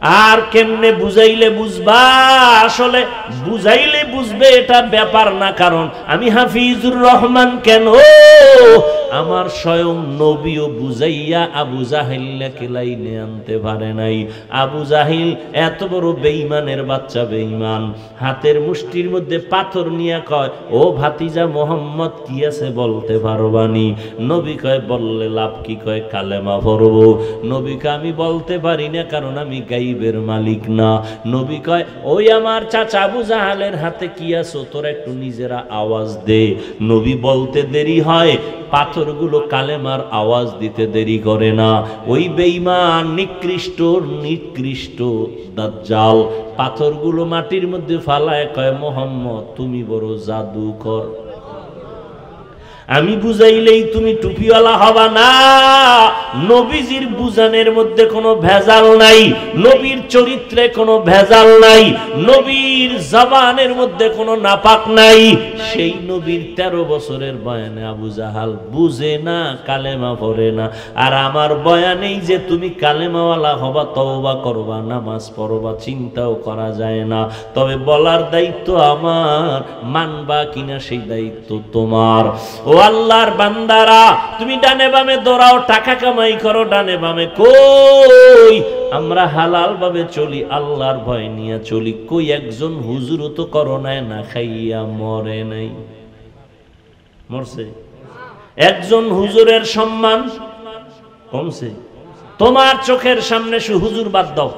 আর কেমনে বুঝাইলে বুঝবা? আসলে বুঝাইলে বুঝবে এটা ব্যাপার না, কারণ আমি হাফিজুর রহমান কেন, আমার স্বয়ং নবীও বুঝাইয়া আবু জাহিলকে লাইনে আনতে পারে নাই। আবু জাহিল এত বড় বেঈমানের বাচ্চা, বেঈমান, হাতের মুষ্টির মধ্যে পাথর নিয়ে কয়, ও ভাতিজা মোহাম্মদ কি আছে বলতে পারবানি? নবী কয়, বললে লাভ কি? কয়, কালেমা পড়বো। নবী কয়, আমি বলতে পারি না, কারণ আমি গাইবের মালিক না। নবী কয়, ওই আমার চাচা আবু জাহালের হাতে কি আছো, তোরা একটু নিজেরা আওয়াজ দে। নবী বলতে দেরি হয়, পাথরগুলো কালেমার আওয়াজ দিতে দেরি করে না। ওই বেঈমান নিকৃষ্ট দাজ্জাল পাথরগুলো মাটির মধ্যে ফালায় কয়, মোহাম্মদ তুমি বড় জাদুকর, আমি বুঝাইলেই তুমি টুপিওয়ালা হবা না। নবীজির বুঝানের মধ্যে কোনো ভেজাল নাই, নবীর চরিত্রে কোনো ভেজাল নাই, নবীর জবানের মধ্যে কোনো নাপাক নাই। সেই নবীর 13 বছরের বয়ানে আবু জাহাল বুঝে না, কালেমা পড়ে না। আর আমার বয়ানেই যে তুমি কালেমাওয়ালা হবা, তওবা করবা, নামাজ পড়বা, চিন্তাও করা যায় না। তবে বলার দায়িত্ব আমার, মানবা কিনা সেই দায়িত্ব তোমার। ও আল্লাহর বান্দারা, তুমি ডানে বামে দৌড়াও, টাকা কামাই করো, ডানে বামে কই আমরা হালাল ভাবে চলি, আল্লাহর ভয় নিয়ে চলি। কই একজন হুজুরও তো করোনায় না খাইয়া মরে নাই, মরছে? একজন হুজুরের সম্মান কমছে? তোমার চোখের সামনে হুজুর বাদ দাও,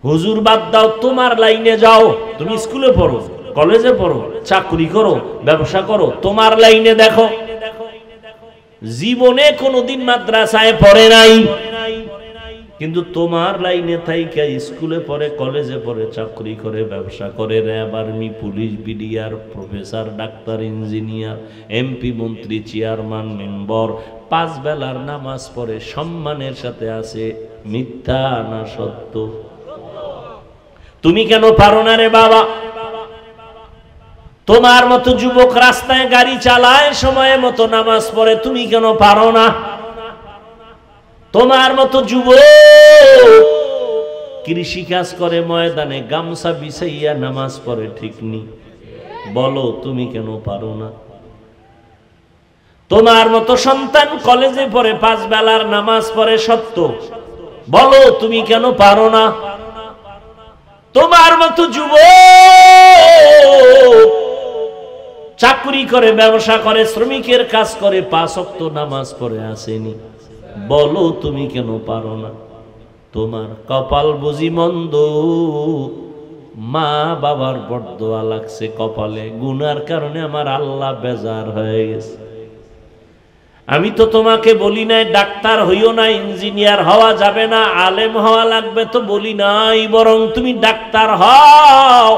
হুজুর বাদ দাও, তোমার লাইনে যাও। তুমি স্কুলে পড়ো, কলেজে পড়ো, চাকরি করো, ব্যবসা করো, তোমার লাইনে দেখো। জীবনে কোনোদিন মাদ্রাসায় পড়ে নাই, কিন্তু তোমার লাইনে থাইকা স্কুলে পড়ে, কলেজে পড়ে, চাকরি করে, ব্যবসা করে, RAB, army, police, BDR, professor, doctor, engineer, MP, মন্ত্রী, চেয়ারম্যান, মেম্বার, 5 বেলার নামাজ পড়ে, সম্মানের সাথে আছে। মিথ্যা না সত্য? তুমি কেন পারো না রে বাবা? তোমার মতো যুবক রাস্তায় গাড়ি চালায়, সময় মতো নামাজ পড়ে, তুমি কেন পারো না? তোমার মতো যুবক কৃষি কাজ করে, ময়দানে গামছা বিছাইয়া নামাজ পড়ে, ঠিক নি? বলো তুমি কেন পারো না? তোমার মতো সন্তান কলেজে পড়ে, 5 বেলার নামাজ পড়ে, সত্য, বলো তুমি কেন পারো না? তোমার মতো যুবক চাকরি করে, ব্যবসা করে, শ্রমিকের কাজ করে, 5 ওয়াক্ত নামাজ পড়ে আসেনি, বলো তুমি কেন পারো না? তোমার কপাল বুঝি মন্দ, মা বাবার বরদোয়া লাগছে কপালে, গুনার কারণে আমার আল্লাহ বেজার হয়ে গেছে। আমি তো তোমাকে বলি নাই ডাক্তার হইও না, ইঞ্জিনিয়ার হওয়া যাবে না, আলেম হওয়া লাগবে তো বলি নাই, বরং তুমি ডাক্তার হও,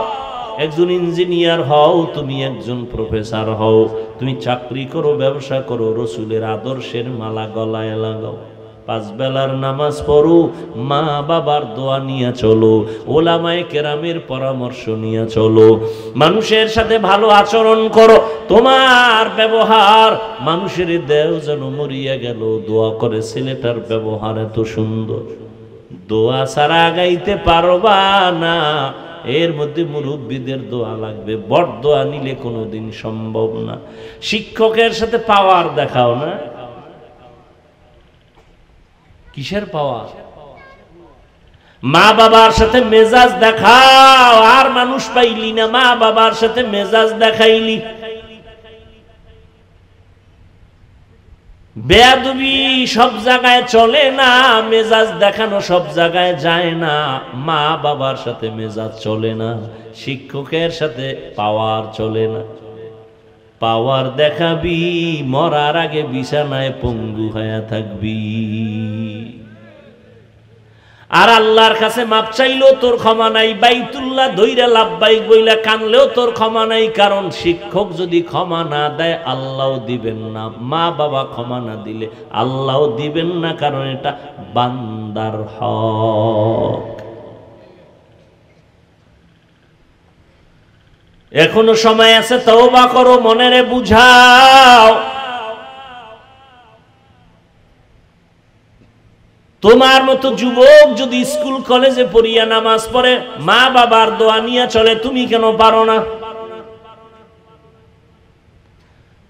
একজন ইঞ্জিনিয়ার হও, তুমি একজন প্রফেসর হও, তুমি চাকরি করো, ব্যবসা করো, রসুলের আদর্শের মালা গলায় লাগাও, 5 বেলার নামাজ পড়ো, মা বাবার দোয়া নিয়ে চলো, ওলামায়ে কেরামের পরামর্শ নিয়ে চলো, মানুষের সাথে ভালো আচরণ করো, তোমার ব্যবহার মানুষের দেও যেন মরিয়া গেল, দোয়া করে ছেলেটার ব্যবহার এত সুন্দর, দোয়া ছাড়া গাইতে পারবা না। এর মধ্যে মুরব্বীদের দোয়া লাগবে, বড় দোয়া নিলে কোনোদিন সম্ভব না। শিক্ষকের সাথে পাওয়ার দেখাও না, কিসের পাওয়ার? মা বাবার সাথে মেজাজ দেখাও, আর মানুষ পাইলি না, মা বাবার সাথে মেজাজ দেখাইলি। বেয়াদবি সব জায়গায় চলে না, মেজাজ দেখানো সব জায়গায় যায় না, মা বাবার সাথে মেজাজ চলে না, শিক্ষকের সাথে পাওয়ার চলে না। পাওয়ার দেখাবি, মরার আগে বিছানায় পঙ্গু হয়ে থাকবি। আর আল্লাহর কাছে মাপ চাইলেও তোর ক্ষমা নাই, বাইতুল্লাহ ধইরা লাব্বাইক বইলা কানলেও তোর ক্ষমা নাই, কারণ শিক্ষক যদি ক্ষমা না দেয় আল্লাহও দিবেন না, মা বাবা ক্ষমা না দিলে আল্লাহও দিবেন না, কারণ এটা বান্দার হক। এখনো সময় আছে, তওবা করো, মনেরে বুঝাও। তোমার মতো যুবক যদি স্কুল কলেজে পড়িয়া নামাজ পড়ে, মা বাবার দোয়া নিয়ে চলে, তুমি কেন পারো না?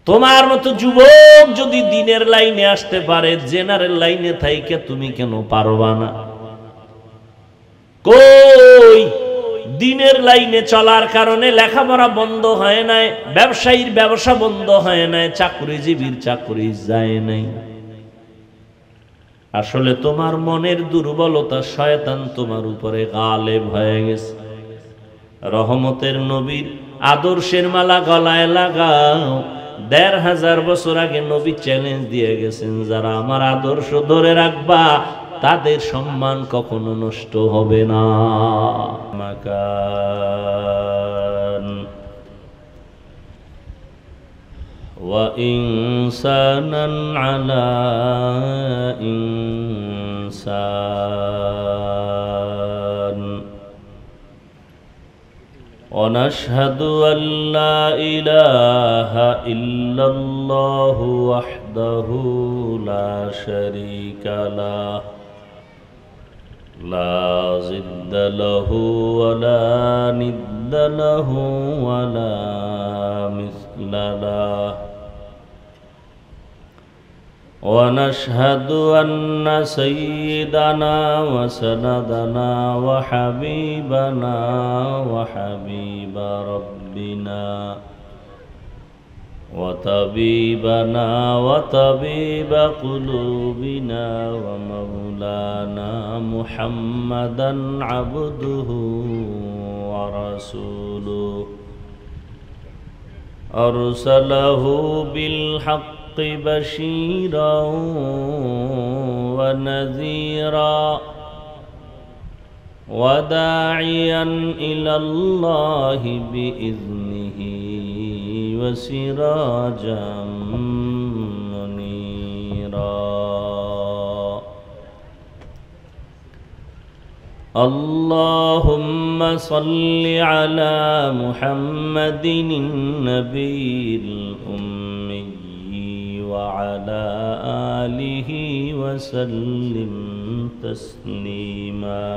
তোমার মতো যুবক যদি দিনের লাইনে আসতে পারে, জেনারেল লাইনে থাইকে তুমি কেন পারবা না? কই দিনের লাইনে চলার কারণে লেখাপড়া বন্ধ হয় নাই, ব্যবসায়ীর ব্যবসা বন্ধ হয় নাই, চাকরিজীবীর চাকরি যায় নাই। আসলে তোমার মনের দুর্বলতা, শয়তান তোমার উপরে গালেব হয়ে গেছে। রহমতের নবীর আদর্শের মালা গলায় লাগাও। ১৫০০ বছর আগে নবী চ্যালেঞ্জ দিয়ে গেছেন, যারা আমার আদর্শ ধরে রাখবা তাদের সম্মান কখনো নষ্ট হবে না। মাকান ওয়া ইনসানান আলা ইনসান ওয়া নাশহাদু আল্লা ইলাহা ইল্লাল্লাহু ওয়াহদাহু লা শারীকা লাহু লা জিদ্দা লাহু ওয়া লা নিদ্দা লাহু ওয়া লা মিসলা লাহু ওয়া নাশহাদু আন্না সাইয়্যিদানা ওয়া সানাদানা ওয়া হাবিবানা ওয়া হাবিবা রাব্বিনা وطبيبنا وطبيب قلوبنا ومولانا محمدا عبده ورسوله أرسله بالحق بشيرا ونذيرا وداعيا إلى الله بإذنه وسراجا منيرا اللهم صل على محمد النبي الأمي وعلى آله وسلم تسليما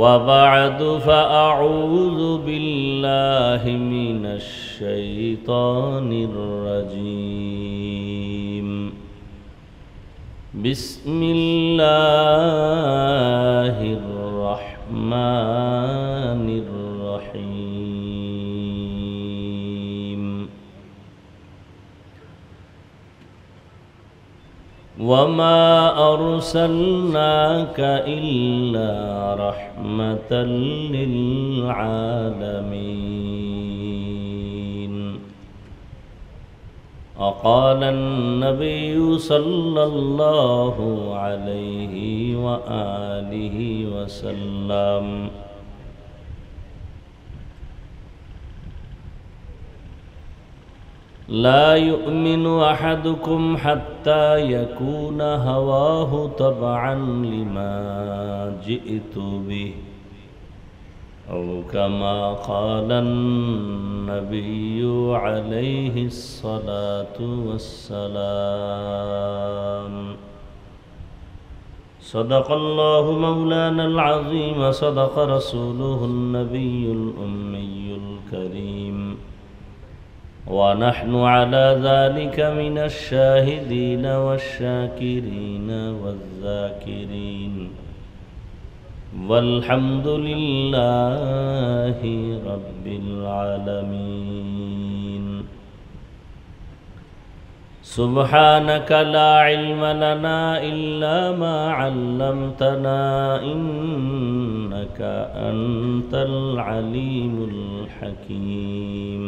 وبعد فأعوذ بالله من الشيطان الرجيم بسم الله الرحمن الرحيم وما أرسلناك إلا رحمة للعالمين وقال النبي صلى الله عليه وآله وسلم لا يؤمن أحدكم حتى يكون هواه تبعا لما جئت به أو كما قال النبي عليه الصلاة والسلام صدق الله مولانا العظيم صدق رسوله النبي الأمي الكريم ونحن على ذلك من الشاهدين والشاكرين والذاكرين والحمد لله رب العالمين سبحانك لا علم لنا إلا ما علمتنا إنك أنت العليم الحكيم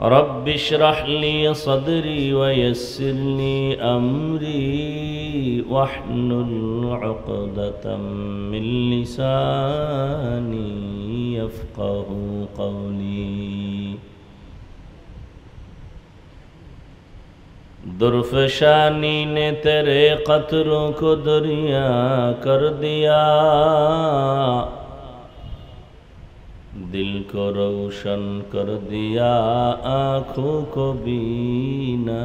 رب اشرح لي صدري ويسر لي أمري واحلل عقدة من لساني يفقه قولي درفشانی نے تیرے قطروں کو دریا کر دیا दिल को रोशन कर दिया, आँखों को बीना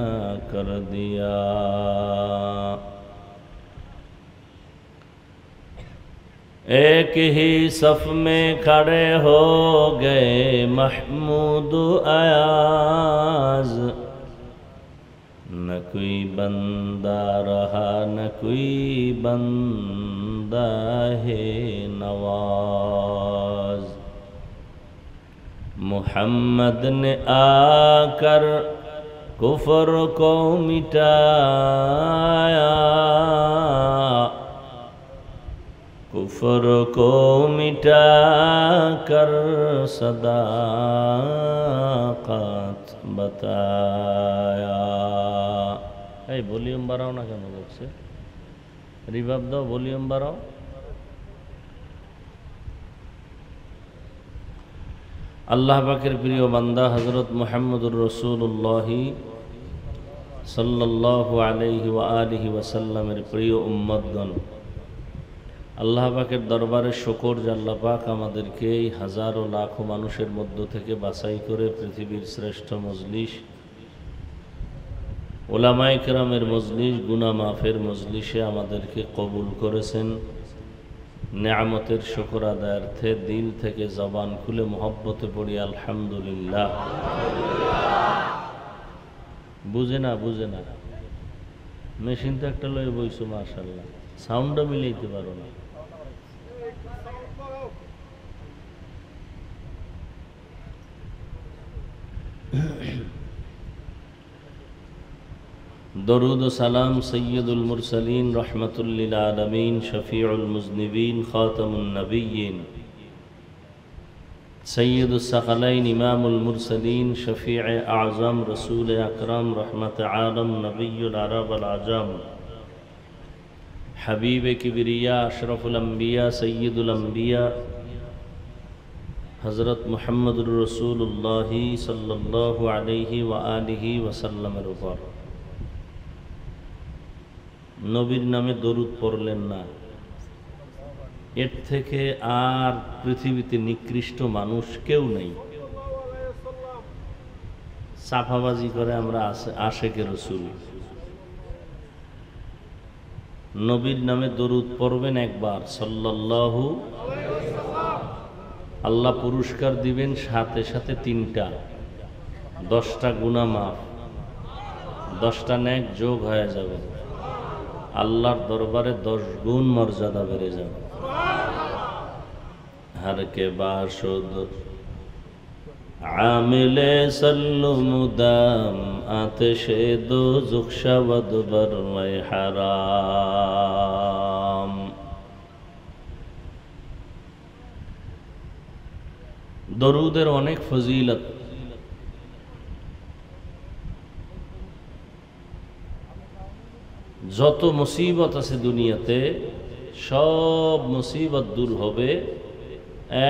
कर दिया। एक ही सफ में खड़े हो गए महमूद अयाज, न कोई बंदा रहा न कोई बंदा है नवाज। मुहम्मद ने आकर कुफर को मिटाया, कुफर को मिटा कर सदाकत बताया। এই ভলিউম বাড়াও না কেন বলছে? রিভার্ব দাও, ভলিউম বাড়াও। আল্লাহ পাকের প্রিয় বান্দা হযরত মুহাম্মদুর রাসূলুল্লাহ সাল্লাল্লাহু আলাইহি ওয়া আলিহি ওয়াসাল্লামের প্রিয় উম্মতগণ, আল্লাহ পাকের দরবারে শুকর যে আল্লাহ পাক আমাদেরকে এই হাজারো লাখো মানুষের মধ্য থেকে বাছাই করে পৃথিবীর শ্রেষ্ঠ মজলিস, উলামায়ে কেরামের মজলিস, গুনাহ মাফের মজলিসে আমাদেরকে কবুল করেছেন। নেয়ামতের শুকর আদায়ার্থে দিল থেকে জবান খুলে মহব্বতে পড়ি আলহামদুলিল্লাহ। বুঝে না মেশিন তো একটা লয়ে বইছো, মাশাআল্লাহ, সাউন্ডও মিলাইতে পারো না। दरूद व सलाम सय्यदुल मुरसलीन रहमतुल लिल आलमीन शफीउल मुज़निबीन खातमुन नबिय्यीन सय्यदुस सकलैन इमामुल मुरसलीन शफीअ आज़म रसूल अकरम रहमत आलम नबियुल अरब वल अजम हबीब किबरिया अशरफुल अंबिया सय्यदुल अंबिया हज़रत मुहम्मदुर रसूलुल्लाह सल्लल्लाहु अलैहि व आलिहि वसल्लमेर ऊपर নবীর নামে দরুদ পড়লেন না, এর থেকে আর পৃথিবীতে নিকৃষ্ট মানুষ কেউ নেই। সাফাবাজি করে আমরা আশেকে রসুল। নবীর নামে দরুদ পড়বেন একবার সাল্লাল্লাহু, আল্লাহ পুরস্কার দিবেন সাথে সাথে 3টা, 10টা গুনাহ মাফ, 10টা নেক যোগ হয়ে যাবে, আল্লাহর দরবারে 10 গুণ মর্যাদা বেড়ে যাবে। हर के बाशुद आमिले सल्लु मुदाम आतिशे दोज़ख शवद बरवे हराम। दरूदेर अनेक फजीलत, যত মুসিবত আছে দুনিয়াতে সব মুসিবত দূর হবে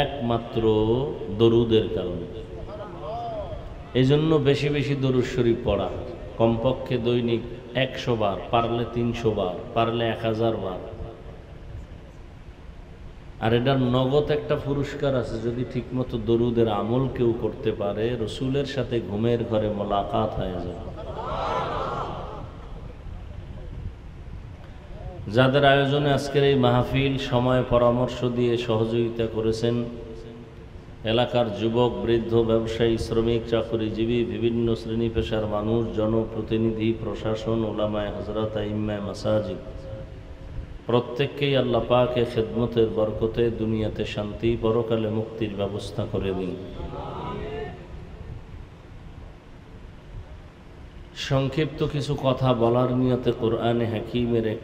একমাত্র দরুদের কারণে। এই জন্য বেশি বেশি দরুদ শরীফ পড়া, কমপক্ষে দৈনিক 100 বার, পারলে 300 বার, পারলে 1000 বার। আর এটার নগদ একটা পুরস্কার আছে, যদি ঠিকমতো দরুদের আমল কেউ করতে পারে, রসুলের সাথে ঘুমের ঘরে মোলাকাত হয়ে যাবে। যাদের আয়োজনে আজকের এই মাহফিল সময় পরামর্শ দিয়ে সহযোগিতা করেছেন এলাকার যুবক, বৃদ্ধ, ব্যবসায়ী, শ্রমিক, চাকরিজীবী, বিভিন্ন শ্রেণী পেশার মানুষ, জনপ্রতিনিধি, প্রশাসন, উলামায়ে হযরত, আইম্মায়ে মাসাজিদ, প্রত্যেককেই আল্লাহ পাকে খেদমতের বরকতে দুনিয়াতে শান্তি, পরকালে মুক্তির ব্যবস্থা করে দিন। সংক্ষিপ্ত কিছু কথা বলার নিয়তে কোরআনে হাকিমের এক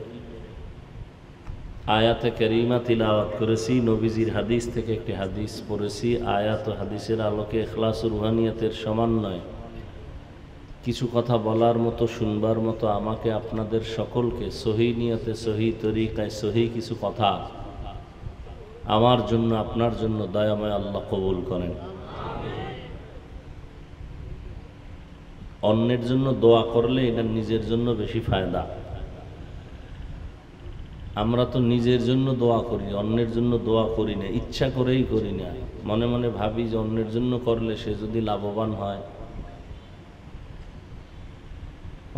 আয়াতে কারিমা তিলাওয়াত করেছি, নবীজির হাদিস থেকে একটি হাদিস পড়েছি। আয়াত ও হাদিসের আলোকে ইখলাস ও রুহানিয়তের সমন্বয়ে কিছু কথা বলার মতো, শুনবার মতো আমাকে আপনাদের সকলকে সহি নিয়তে, সহি তরিকায়, সহি কিছু কথা আমার জন্য, আপনার জন্য দয়াময় আল্লাহ কবুল করেন। অন্যের জন্য দোয়া করলে এটা নিজের জন্য বেশি ফায়দা। আমরা তো নিজের জন্য দোয়া করি, অন্যের জন্য দোয়া করি না, ইচ্ছা করেই করি না। মনে মনে ভাবি যে অন্যের জন্য করলে সে যদি লাভবান হয়,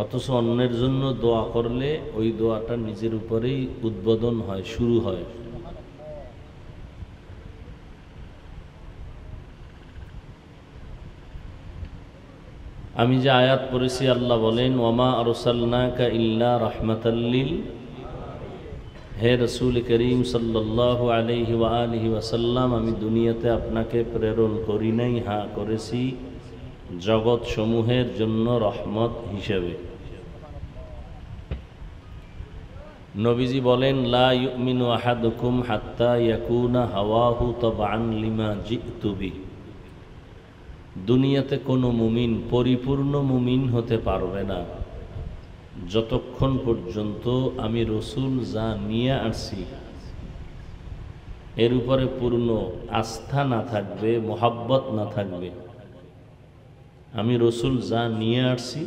অথচ অন্যের জন্য দোয়া করলে ওই দোয়াটা নিজের উপরেই উদ্বোধন হয়, শুরু হয়। আমি যে আয়াত পড়েছি, আল্লাহ বলেন ওয়ামা আরসালনাকা ইল্লা রাহমাতাল লিল, হে রসুল করিম সাল্লাল্লাহু আলাইহি ওয়া আলিহি ওয়াসাল্লাম, আমি দুনিয়াতে আপনাকে প্রেরণ করি নাই, হ্যাঁ করেছি জগৎ সমূহের জন্য রহমত হিসেবে। নবীজি বলেন লা ইউমিনু আহাদুকুম হাত্তা ইয়াকুনা হাওয়াহু তাবআন লিমা জিতু বিহি, দুনিয়াতে কোনো মুমিন পরিপূর্ণ মুমিন হতে পারবে না যতক্ষণ পর্যন্ত আমি রসুল যা নিয়ে আসছি এর উপরে পূর্ণ আস্থা না থাকবে, মোহাব্বত না থাকবে। আমি রসুল যা নিয়ে আসছি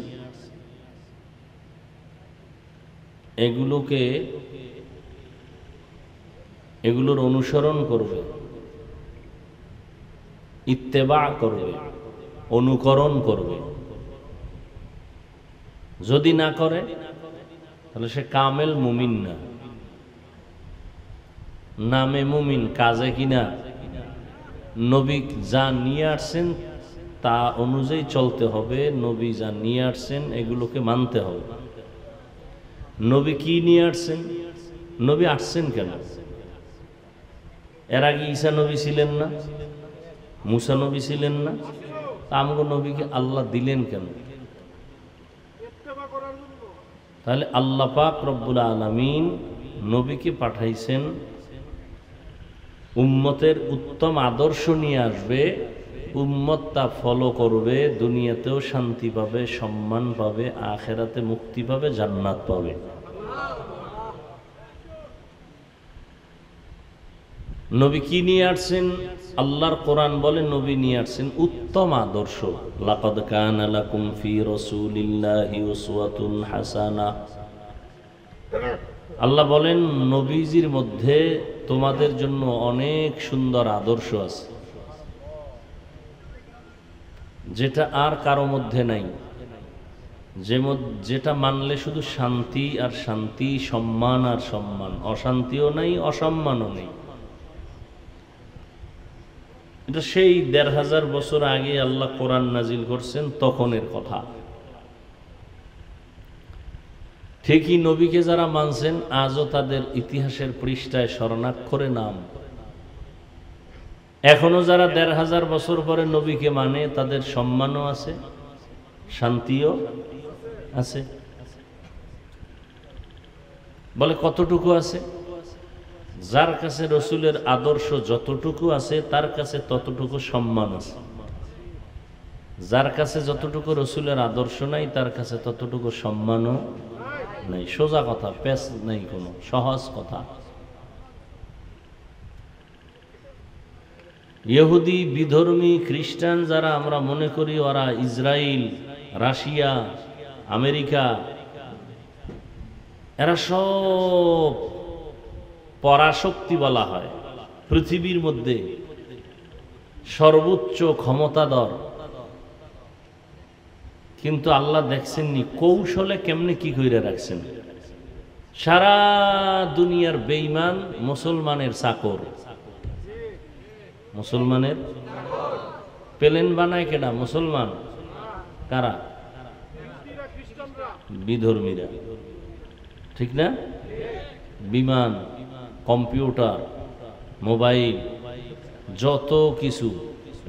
এগুলোর অনুসরণ করবে, ইত্তেবা করবে, অনুকরণ করবে। যদি না করে তাহলে সে কামেল মুমিন না, নামে মুমিন, কাজে কিনা। নবী যা নিয়ে আসছেন তা অনুযায়ী চলতে হবে, নবী যা নিয়ে আসছেন এগুলোকে মানতে হবে। নবী কি নিয়ে আসছেন? নবী আসছেন কেন? এর আগে ঈসা নবী ছিলেন না, মুসা নবী ছিলেন না, আমগো নবীকে আল্লাহ দিলেন কেন? তাহলে আল্লাহ পাক রব্বুল আলামিন নবীকে পাঠাইছেন উম্মতের উত্তম আদর্শ নিয়ে আসবে, উম্মত তা ফলো করবে, দুনিয়াতেও শান্তি পাবে, সম্মান পাবে, আখেরাতে মুক্তি পাবে, জান্নাত পাবে। নবী কি নিয়ে আসছেন? আল্লাহর কোরআন বলে নবী নিয়ে আসছেন উত্তম আদর্শ। লাকাদ কানা লাকুম ফি রাসূলিল্লাহি উসওয়াতুন হাসানাহ। আল্লাহ বলেন নবীজির মধ্যে তোমাদের জন্য অনেক সুন্দর আদর্শ আছে, যেটা আর কারো মধ্যে নাই, যেটা মানলে শুধু শান্তি আর শান্তি, সম্মান আর সম্মান, অশান্তিও নাই, অসম্মানও নেই। এটা সেই ১৫০০ বছর আগে আল্লাহ কোরআন নাজিল করছেন, তখনের কথা। ঠিকই নবীকে যারা মানছেন আজও তাদের ইতিহাসের পৃষ্ঠায় স্মরণাক্ষরে নাম। এখনো যারা ১৫০০ বছর পরে নবীকে মানে তাদের সম্মানও আছে, শান্তিও আছে। বলে কতটুকু আছে? যার কাছে রসুলের আদর্শ যতটুকু আছে তার কাছে ততটুকু সম্মান আছে, যার কাছে যতটুকু রসুলের আদর্শ নাই তার কাছে ততটুকু সম্মানও নাই। সোজা কথা, পেশ নাই, কোনো সহজ কথা। ইহুদি, বিধর্মী, খ্রিস্টান যারা আমরা মনে করি ওরা ইসরায়েল, রাশিয়া, আমেরিকা, এরা সব পরাশক্তি বলা হয়, পৃথিবীর মধ্যে সর্বোচ্চ ক্ষমতাধর। কিন্তু আল্লাহ দেখছেননি কৌশলে কেমনে কি করে রাখছেন। সারা দুনিয়ার বেঈমান মুসলমানের চাকর। মুসলমানের প্লেন বানায় কেডা? মুসলমান। কারা? বিধর্মীরা, ঠিক না? বিমান, কম্পিউটার, মোবাইল, যত কিছু,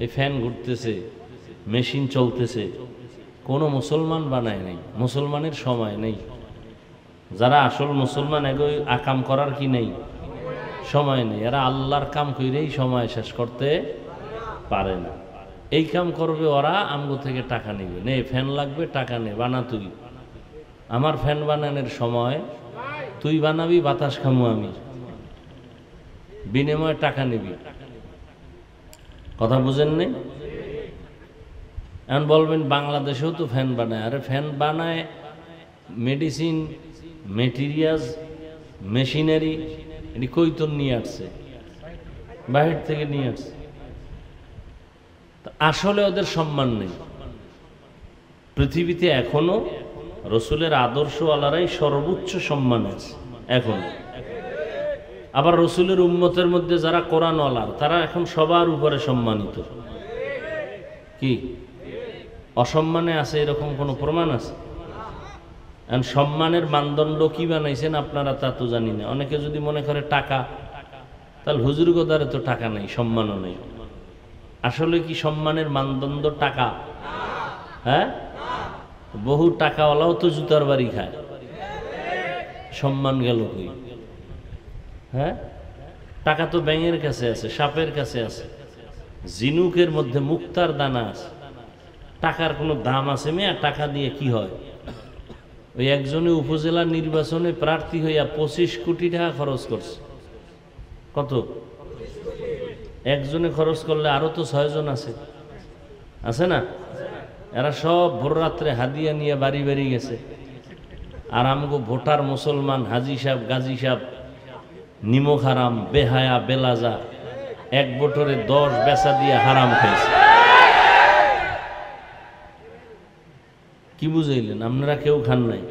এই ফ্যান ঘুরতেছে, মেশিন চলতেছে, কোনো মুসলমান বানায় নাই, মুসলমানের সময় নেই। যারা আসল মুসলমান এগোয় আকাম করার কি নেই, সময় নেই। এরা আল্লাহর কাম কইরেই সময় শেষ করতে পারে না। এই কাম করবে ওরা, আমগো থেকে টাকা নিবে, নে ফ্যান লাগবে, টাকা নে, বানা তুই। আমার ফ্যান বানানোর সময়, তুই বানাবি, বাতাস খামু আমি, বিনিময়ে টাকা নিবি। কথা বুঝেন নেই? এখন বলবেন বাংলাদেশেও তো ফ্যান বানায়। আরে ফ্যান বানায় মেডিসিন, মেটেরিয়ালস মেশিনারি এটি কৈতন নিয়ে আসছে, বাহির থেকে নিয়ে আসছে। আসলে ওদের সম্মান নেই। পৃথিবীতে এখনো রসুলের আদর্শওয়ালারাই সর্বোচ্চ সম্মান আছে এখন। আবার রসুলের উম্মতের মধ্যে যারা কোরআনওয়ালার, তারা এখন সবার উপরে সম্মানিত। কি অসম্মানে আছে এরকম কোনো প্রমাণ আছে? এখন সম্মানের মানদণ্ড কি বানাইছেন আপনারা তা তো জানি না। অনেকে যদি মনে করে টাকা, তাহলে হুজুর গোদারে তো টাকা নেই, সম্মানও নেই। আসলে কি সম্মানের মানদণ্ড টাকা? হ্যাঁ, বহু টাকাওয়ালাও তো জুতার বাড়ি খায়, সম্মান গেল কই? হ্যাঁ, টাকা তো ব্যাঙের কাছে আছে, সাপের কাছে আছে, জিনুকের মধ্যে মুক্তার দানা আছে। টাকার কোনো দাম আছে মেয়া? টাকা দিয়ে কি হয়? ওই একজনে উপজেলা নির্বাচনে প্রার্থী হইয়া 25 কোটি টাকা খরচ করছে। কত? একজনে খরচ করলে আরো তো 6 জন আছে, আছে না? এরা সব ভোর রাত্রে হাদিয়া নিয়ে বাড়ি বাড়ি গেছে। আর আমগো ভোটার মুসলমান হাজি সাহেব, গাজী সাহেব নিমক হারাম, বেহায়া, বেলাজা, এক বটরে 10 বেচা দিয়ে হারাম খেয়েছে। কি বুঝাইলেন? আপনারা কেউ খান নাই?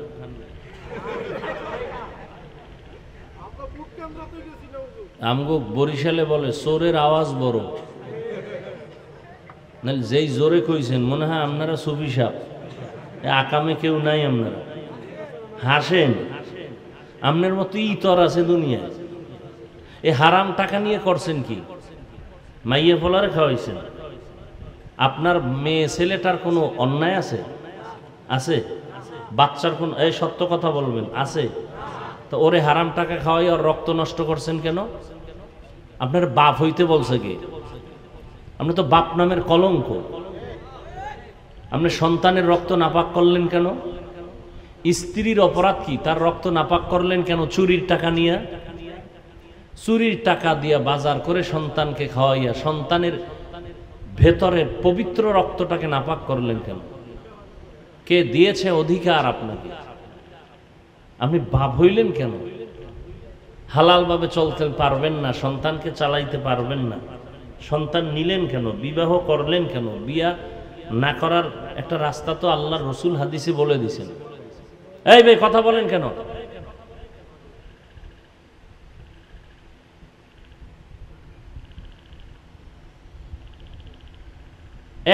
আমগো বরিশালে বলে চোরের আওয়াজ বড়। যেই জোরে কইছেন মনে হয় আপনারা সুফি সাহেব, আকামে কেউ নাই। আপনারা হাসেন, আপনার মতো ইতর আছে দুনিয়ায়। এই হারাম টাকা নিয়ে করছেন কি? মাইয়ে ফলারে খাওয়াইছেন। আপনার মেয়ে ছেলেটার কোনো অন্যায় আছে? আছে? বাচ্চার কোন, এই সত্য কথা বলবেন, আছে? তো ওরে হারাম টাকা খাওয়াই আর রক্ত নষ্ট করছেন কেন? আপনার বাপ হইতে বলছে কি? আপনি তো বাপ নামের কলঙ্ক। আপনি সন্তানের রক্ত নাপাক করলেন কেন? স্ত্রীর অপরাধ কি? তার রক্ত নাপাক করলেন কেন? চুরির টাকা নিয়ে, চুরির টাকা দিয়া বাজার করে সন্তানকে খাওয়াইয়া সন্তানের ভেতরের পবিত্র রক্তটাকে নাপাক করলেন কেন? কে দিয়েছে অধিকার আপনাকে? আপনি বাপ হইলেন কেন? হালালভাবে চলতে পারবেন না, সন্তানকে চালাইতে পারবেন না, সন্তান নিলেন কেন? বিবাহ করলেন কেন? বিয়া না করার একটা রাস্তা তো আল্লাহর রসুল হাদিসে বলে দিছেন। এই ভাই কথা বলেন কেন?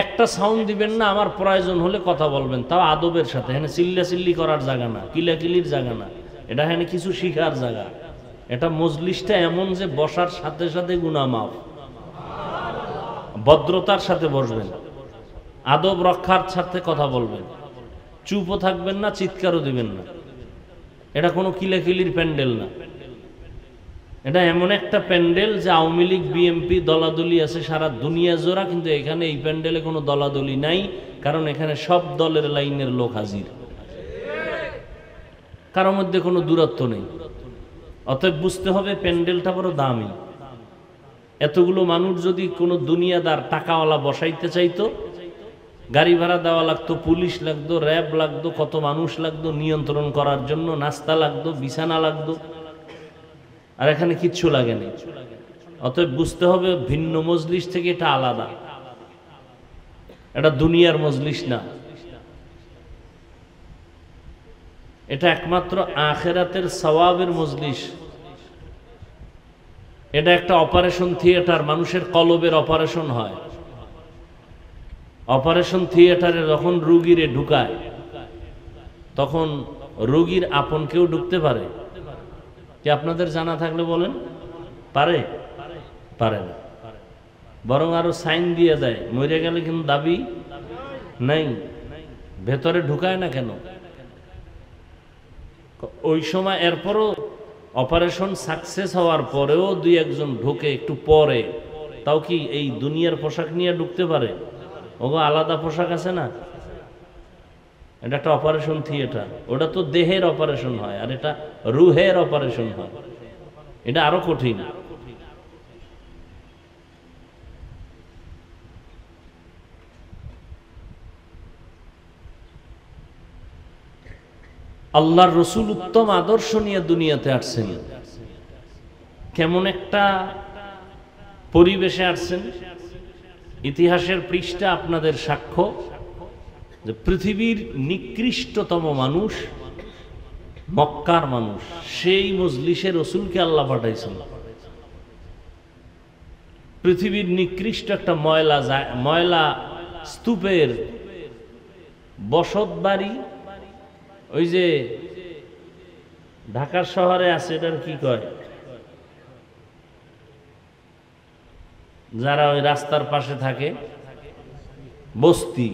একটা সাউন্ড দিবেন না, আমার প্রয়োজন হলে কথা বলবেন, তাও আদবের সাথে। হ্যাঁ, চিল্লাচিল্লি করার জায়গা না, কিলাকিলির জায়গা না, এটা হ্যাঁ কিছু শিখার জায়গা। এটা মজলিসটা এমন যে বসার সাথে সাথে গুনাহ মাফ। ভদ্রতার সাথে বসবেন, আদব রক্ষার সাথে কথা বলবেন, চুপও থাকবেন না, চিৎকারও দিবেন না। এটা কোনো কিলাকিলির প্যান্ডেল না। এটা এমন একটা প্যান্ডেল যে আওয়ামী লীগ, বিএনপি দলাদলি আছে সারা দুনিয়া জোড়া, কিন্তু এখানে এই প্যান্ডেলে কোনো দলাদলি নাই, কারণ এখানে সব দলের লাইনের লোক হাজির, কারোর মধ্যে কোনো দূরত্ব নেই। অতএব বুঝতে হবে প্যান্ডেলটা বড় দামি। এতগুলো মানুষ যদি কোনো দুনিয়াদার টাকাওয়ালা বসাইতে চাইতো, গাড়ি ভাড়া দেওয়া লাগতো, পুলিশ লাগতো, র্যাব লাগতো, কত মানুষ লাগতো নিয়ন্ত্রণ করার জন্য, নাস্তা লাগতো, বিছানা লাগতো। আর এখানে কিচ্ছু লাগেনি। অতএব বুঝতে হবে ভিন্ন মজলিস থেকে এটা আলাদা, এটা দুনিয়ার মজলিস না। এটা একমাত্র আখেরাতের সওয়াবের মজলিস। এটা একটা অপারেশন থিয়েটার, মানুষের কলবের অপারেশন হয়। অপারেশন থিয়েটারে যখন রুগীরে ঢুকায়, তখন রোগীর আপন কেউ ঢুকতে পারে কি? আপনাদের জানা থাকলে বলেন। পারে? পারে না। বরং আরো সাইন দিয়ে দেয়, মরে গেলে কিন্তু দাবি নাই। ভেতরে ঢুকায় না কেন? ওই সময় এরপরও অপারেশন সাকসেস হওয়ার পরেও দুই একজন ঢোকে একটু পরে, তাও কি এই দুনিয়ার পোশাক নিয়ে ঢুকতে পারে? ওগো আলাদা পোশাক আছে না। এটা একটা অপারেশন থিয়েটার। ওটা তো দেহের অপারেশন হয়, আর এটা রুহের অপারেশন হয়। এটা আরো কঠিন। আল্লাহর রসুল উত্তম আদর্শ নিয়ে দুনিয়াতে আসছেন, কেমন একটা পরিবেশে আসছেন। ইতিহাসের পৃষ্ঠা আপনাদের সাক্ষ্য যে পৃথিবীর নিকৃষ্টতম মানুষ মক্কার মানুষ, সেই মজলিসে রসুলকে আল্লাহ পাঠাইছেন। পৃথিবীর নিকৃষ্ট একটা ময়লা স্তূপের বসত বাড়ি, ওই যে ঢাকা শহরে আছে, এটার কি কয়, যারা ওই রাস্তার পাশে থাকে, বস্তি।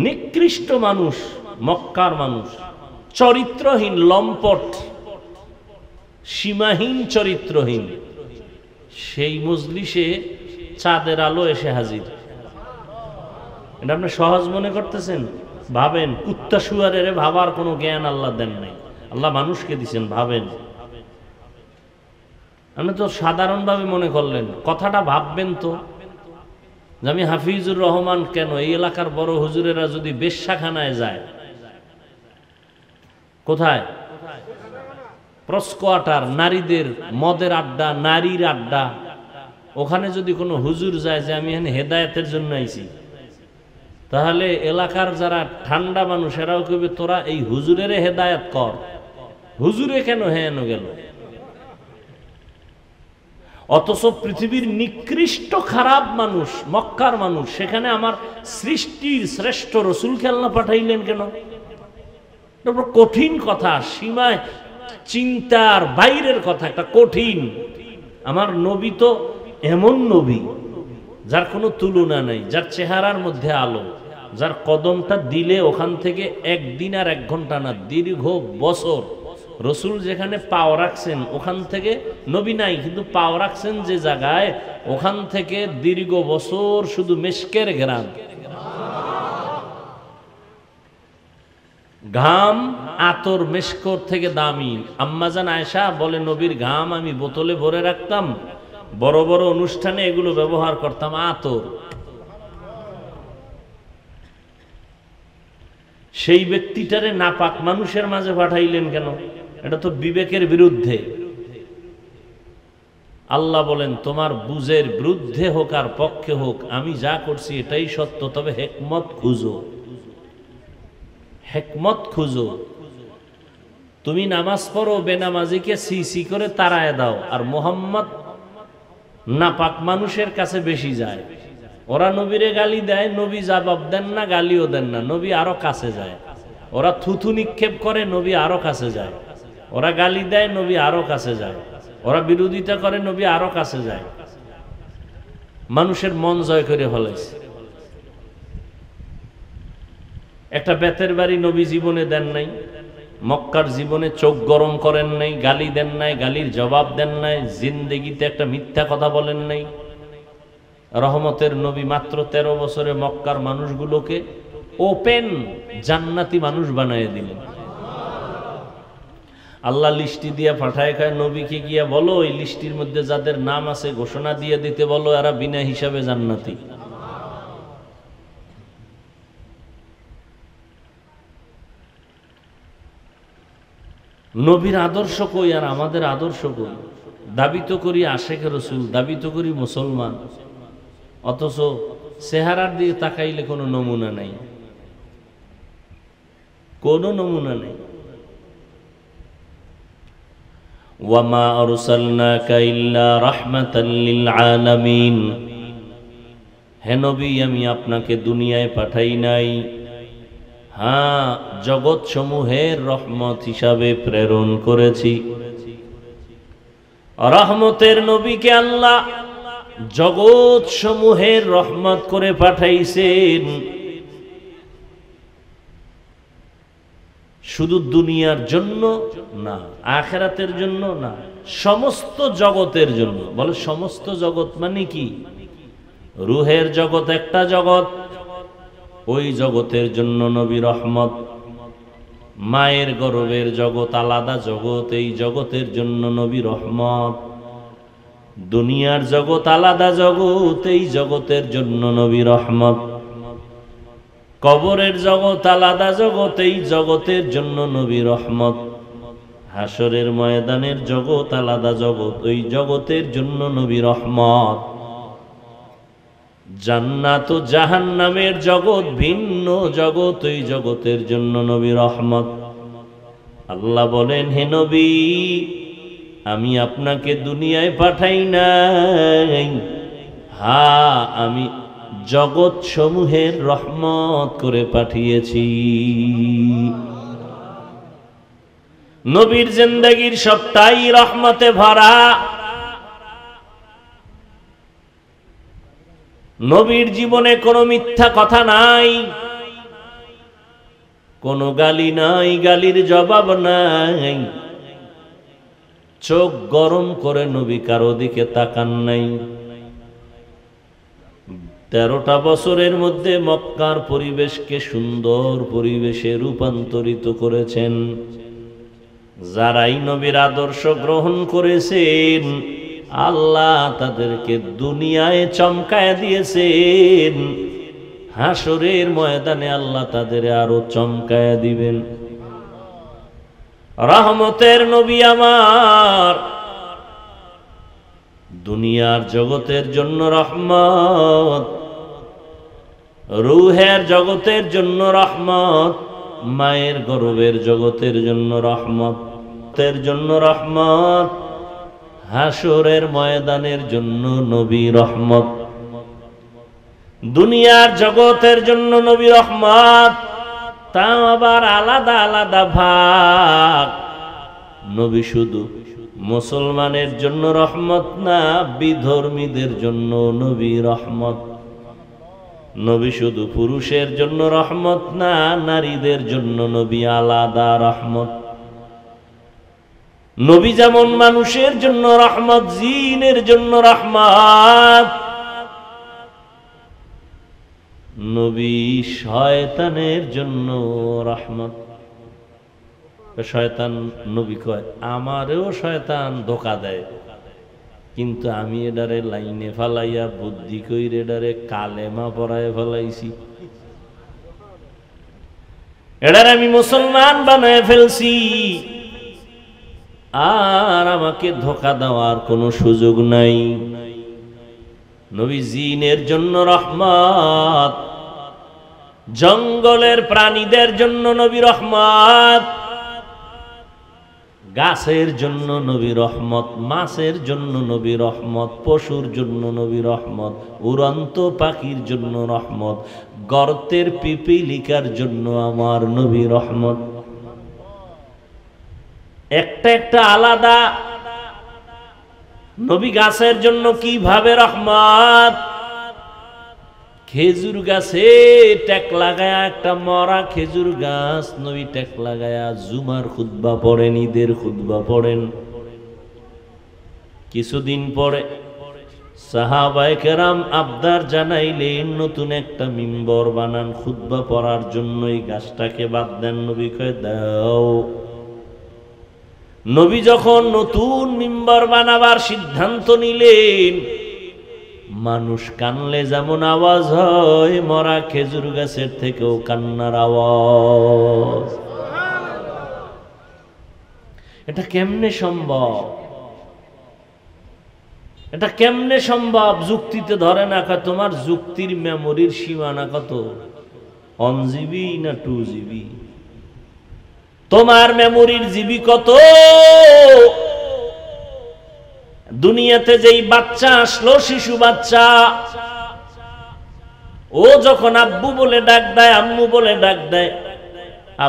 নিকৃষ্ট মানুষ মক্কার মানুষ, চরিত্রহীন, লম্পট, সীমাহীন চরিত্রহীন। সেই মজলিসে চাঁদের আলো এসে হাজির। এটা আপনি সহজ মনে করতেছেন? ভাবেন, কুত্তা শুয়ারের ভাবার কোনো জ্ঞান আল্লাহ দেন নাই, আল্লাহ মানুষকে দিচ্ছেন। ভাবেন, আপনি তো সাধারণভাবে মনে করলেন, কথাটা ভাববেন তো যে আমি হাফিজুর রহমান কেন এই এলাকার বড় হুজুরেরা যদি বেশ্যাখানায় যায়, কোথায়, প্রস্কোয়াটার, নারীদের মদের আড্ডা, নারীর আড্ডা, ওখানে যদি কোনো হুজুর যায় যে আমি এখানে হেদায়েতের জন্য আইছি, তাহলে এলাকার যারা ঠান্ডা মানুষ এরাও কইবে তোরা এই হুজুরের হেদায়েত কর, হুজুরে কেন হেন গেল। অথচ পৃথিবীর নিকৃষ্ট খারাপ মানুষ মক্কার মানুষ, সেখানে আমার সৃষ্টির শ্রেষ্ঠ রসুলকে আল্লাহ পাঠাইলেন কেন? কঠিন কথা, সীমায় চিন্তার বাইরের কথা, একটা কঠিন। আমার নবী তো এমন নবী যার কোনো তুলনা নাই, যার চেহারার মধ্যে আলো, যার কদমটা দিলে ওখান থেকে একদিন আর 1 ঘন্টা না, দীর্ঘ বছর রসুল যেখানে পাও রাখছেন ওখান থেকে, নবী নাই কিন্তু পাও রাখছেন যে জায়গায়, ওখান থেকে দীর্ঘ বছর শুধু মেশকের ঘ্রাণ, ঘাম, আতর মেশকর থেকে দামি। আম্মাজান আয়েশা বলে নবীর ঘাম আমি বোতলে ভরে রাখতাম, বড় বড় অনুষ্ঠানে এগুলো ব্যবহার করতাম, আতর। সেই ব্যক্তিটারে নাপাক মানুষের মাঝে পাঠাইলেন কেন? এটা তো বিবেকের বিরুদ্ধে। আল্লাহ বলেন তোমার বুঝের বিরুদ্ধে হোক আর পক্ষে হোক, আমি যা করছি এটাই সত্য, তবে হিকমত খুঁজো, হিকমত খুঁজো। তুমি নামাজ পড়ো, বেনামাজিকে সি করে তাড়ায় দাও, আর মুহাম্মদ নাপাক মানুষের কাছে বেশি যায়। ওরা নবীরে গালি দেয়, নবী জবাব দেন না, গালিও দেন না, নবী আরো কাছে যায়। ওরা থুথু নিক্ষেপ করে, নবী আরো কাছে যায়। ওরা গালি দেয়, নবী আরো কাছে যায়। ওরা বিরোধিতা করে, নবী আরো কাছে যায়। মানুষের মন জয় করে ফেলাইছে। একটা বেতের বাড়ি নবী জীবনে দেন নাই, মক্কার জীবনে চোখ গরম করেন নাই, গালি দেন নাই, গালির জবাব দেন নাই, জিন্দেগিতে একটা মিথ্যা কথা বলেন নাই। রহমতের নবী মাত্র 13 বছরে মক্কার মানুষগুলোকে ওপেন জান্নাতি মানুষ বানিয়ে দিলেন। আল্লাহ লিস্টি দিয়ে পাঠায়, কয় নবীকে গিয়া বলো ওই লিস্টির মধ্যে যাদের নাম আছে ঘোষণা দিয়ে দিতে বলো, এরা বিনা হিসাবে জান্নাতি। নবীর আদর্শ কই আর আমাদের আদর্শ কই? দাবি তো করি আশেকে রসুল, দাবি তো করি মুসলমান, অথচ চেহারার দিকে তাকাইলে কোনো নমুনা নাই, কোনো নমুনা নেই। ওয়ামা আরসালনাকা ইল্লা রাহমাতাল লিল আলামিন, হে নবী আমি আপনাকে দুনিয়ায় পাঠাই নাই, হ্যাঁ জগৎ সমূহের রহমত হিসাবে প্রেরণ করেছি। রহমতের নবীকে আল্লাহ জগৎ সমূহের রহমত করে পাঠাইছেন। শুধু দুনিয়ার জন্য না, আখিরাতের জন্য না, সমস্ত জগতের জন্য। বলে সমস্ত জগৎ মানে কি? রুহের জগৎ একটা জগৎ, ওই জগতের জন্য নবী রহমত। মায়ের গর্ভের জগৎ আলাদা জগৎ, এই জগতের জন্য নবী রহমত। দুনিয়ার জগৎ আলাদা জগৎ, এই জগতের জন্য নবী রহমত। কবরের জগৎ আলাদা জগৎ, এই জগতের জন্য নবী রহমত। হাসরের ময়দানের জগৎ আলাদা জগৎ, ওই জগতের জন্য নবী রহমত। জান্নাত ও জাহান্নামের জগৎ ভিন্ন জগৎ, ওই জগতের জন্য নবী রহমত। আল্লাহ বলেন, হে নবী, আমি আপনাকে দুনিয়ায় পাঠাই নাই, হ্যাঁ আমি জগৎ সমূহের রহমত করে পাঠিয়েছি। নবীর জিন্দেগীর সবটাই রহমতে ভরা। নবীর জীবনে কোনো মিথ্যা কথা নাই, কোনো গালি নাই, গালির জবাব নাই। চোখ গরম করে নবী কারো দিকে তাকান নাই। 13টা বছরের মধ্যে মক্কার পরিবেশকে সুন্দর পরিবেশে রূপান্তরিত করেছেন। যারাই নবীর আদর্শ গ্রহণ করেছেন, আল্লাহ তাদেরকে দুনিয়ায় চমকায় দিয়েছেন, হাসরের ময়দানে আল্লাহ তাদের আরো চমকায় দিবেন। রহমতের নবী আমার, দুনিয়ার জগতের জন্য রহমত, রূহের জগতের জন্য রহমত, মায়ের গর্ভের জগতের জন্য রহমত, তের জন্য রহমত, হাসরের ময়দানের জন্য নবী রহমত। দুনিয়ার জগতের জন্য নবী রহমত, তাও আবার আলাদা আলাদা ভাগ। নবী শুধু মুসলমানের জন্য রহমত না, বিধর্মীদের জন্য নবী রহমত। নবী শুধু পুরুষের জন্য রহমত না, নারীদের জন্য নবী আলাদা রহমত। নবী যেমন মানুষের জন্য রহমত, জিনের জন্য রহমত, নবী শয়তানের জন্য রহমত। শয়তান নবী কয়, আমারেও শয়তান ধোকা দেয়, কিন্তু আমি এডারে লাইনে ফালাইয়া বুদ্ধি কইরে এডারে কালেমা পড়ায় ফেলাইছি, এডারে আমি মুসলমান বানায় ফেলছি, আর আমাকে ধোকা দেওয়ার কোনো সুযোগ নাই। নবী জিনের জন্য রহমত, জঙ্গলের প্রাণীদের জন্য নবী রহমত, গাছের জন্য নবী রহমত, মাছের জন্য নবী রহমত, পশুর জন্য নবী রহমত, উড়ন্ত পাখির জন্য রহমত, গর্তের পিপিলিকার জন্য আমার নবী রহমত। একটা একটা আলাদা। নবী গাছের জন্য কিভাবে রহমত, খেজুর গাছে টেক লাগায়া, একটা মরা খেজুর গাছ, নবী টেক লাগায়া জুমার খুতবা পড়েন, ঈদের খুতবা পড়েন। কিছুদিন পরে সাহাবায়ে কেরাম আবদার জানাইলেন, নতুন একটা মিম্বর বানান খুতবা পড়ার জন্য, এই গাছটাকে বাদ দেন। নবী কয়, দাও। নবী যখন নতুন মিম্বর বানাবার সিদ্ধান্ত নিলেন, মানুষ কানলে যেমন আওয়াজ হয়, মরা খেজুর গাছের থেকেও কান্নার আওয়াজ। এটা কেমনে সম্ভব? এটা কেমনে সম্ভব? যুক্তিতে ধরে না। তোমার যুক্তির মেমোরির সীমানা কত? 1 GB না 2 GB? তোমার মেমোরির জিবি কত? দুনিয়াতে যেই বাচ্চা আসলো, শিশু বাচ্চা, ও যখন আব্বু বলে ডাক দেয়, আম্মু বলে ডাক দেয়,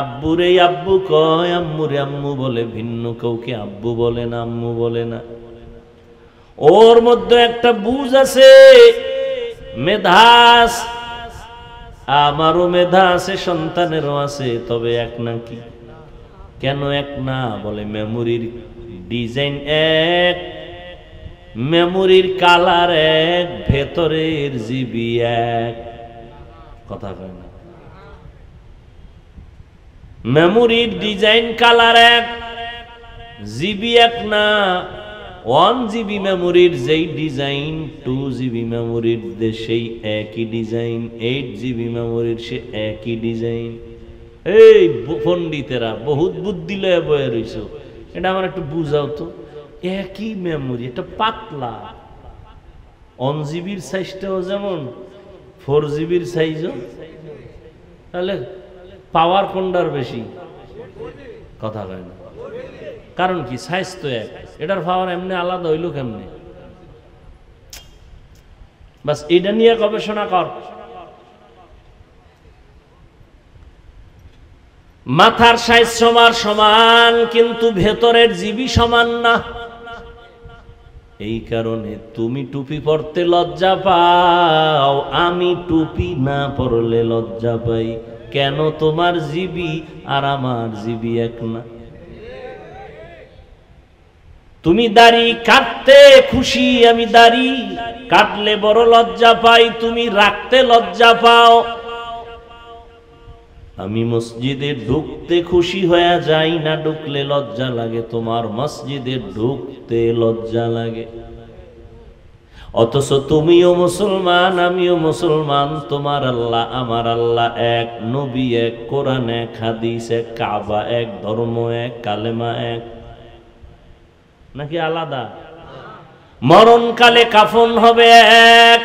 আব্বুরে আব্বু কয়, আম্মুরে আম্মু বলে, ভিন্ন কাউকে আব্বু বলে না, আম্মু বলে না। ওর মধ্যে একটা বুঝ আছে, মেধাস। আমারও মেধা আছে, সন্তানেরও আছে, তবে এক নাকি। কেন এক না? বলে মেমোরির ডিজাইন এক, মেমোরির কালার এক, ভেতরের জিবি এক। কথা কয় না? মেমোরির ডিজাইন কালার এক, জিবি এক না। 1 GB মেমোরির যেই ডিজাইন 2 GB মেমোরির সেই একই ডিজাইন, 8 GB মেমোরির সে একই ডিজাইন। এই পণ্ডিতেরা বহুত বুদ্ধি লয়ে বয়ে রইছ, এটা আমার একটু বুঝাও তো। একই মেমোরি, এটা পাতলা, 1 GB সাইজটাও যেমন 4 GB সাইজও, তাহলে পাওয়ার কোনটার বেশি? কথা কয় না, কারণ কি সাইজ তো এক, এটার পাওয়ার এমনি আলাদা হইল কেমনে? বাস এটা নিয়ে গবেষণা কর। মাথার সাইজ সমান কিন্তু ভেতরের জিবি সমান না। এই কারণে তুমি টুপি পরতে লজ্জা পাও, আমি টুপি না পরলে লজ্জা পাই। কেন? তোমার জিবি আর আমার জিবি এক না। তুমি দাড়ি কাটতে খুশি, আমি দাড়ি কাটলে বড় লজ্জা পাই, তুমি রাখতে লজ্জা পাও। আমি মসজিদে ঢুকতে খুশি হয়ে যাই, না ঢুকলে লজ্জা লাগে, তোমার মসজিদে ঢুকতে লজ্জা লাগে। অথচ তুমিও মুসলমান, আমিও মুসলমান, তোমার আল্লাহ আমার আল্লাহ এক, নবী এক, কোরআন এক, হাদিস এক, কাবা এক, ধর্ম এক, কালেমা এক, নাকি আলাদা? মরণকালে কাফন হবে এক,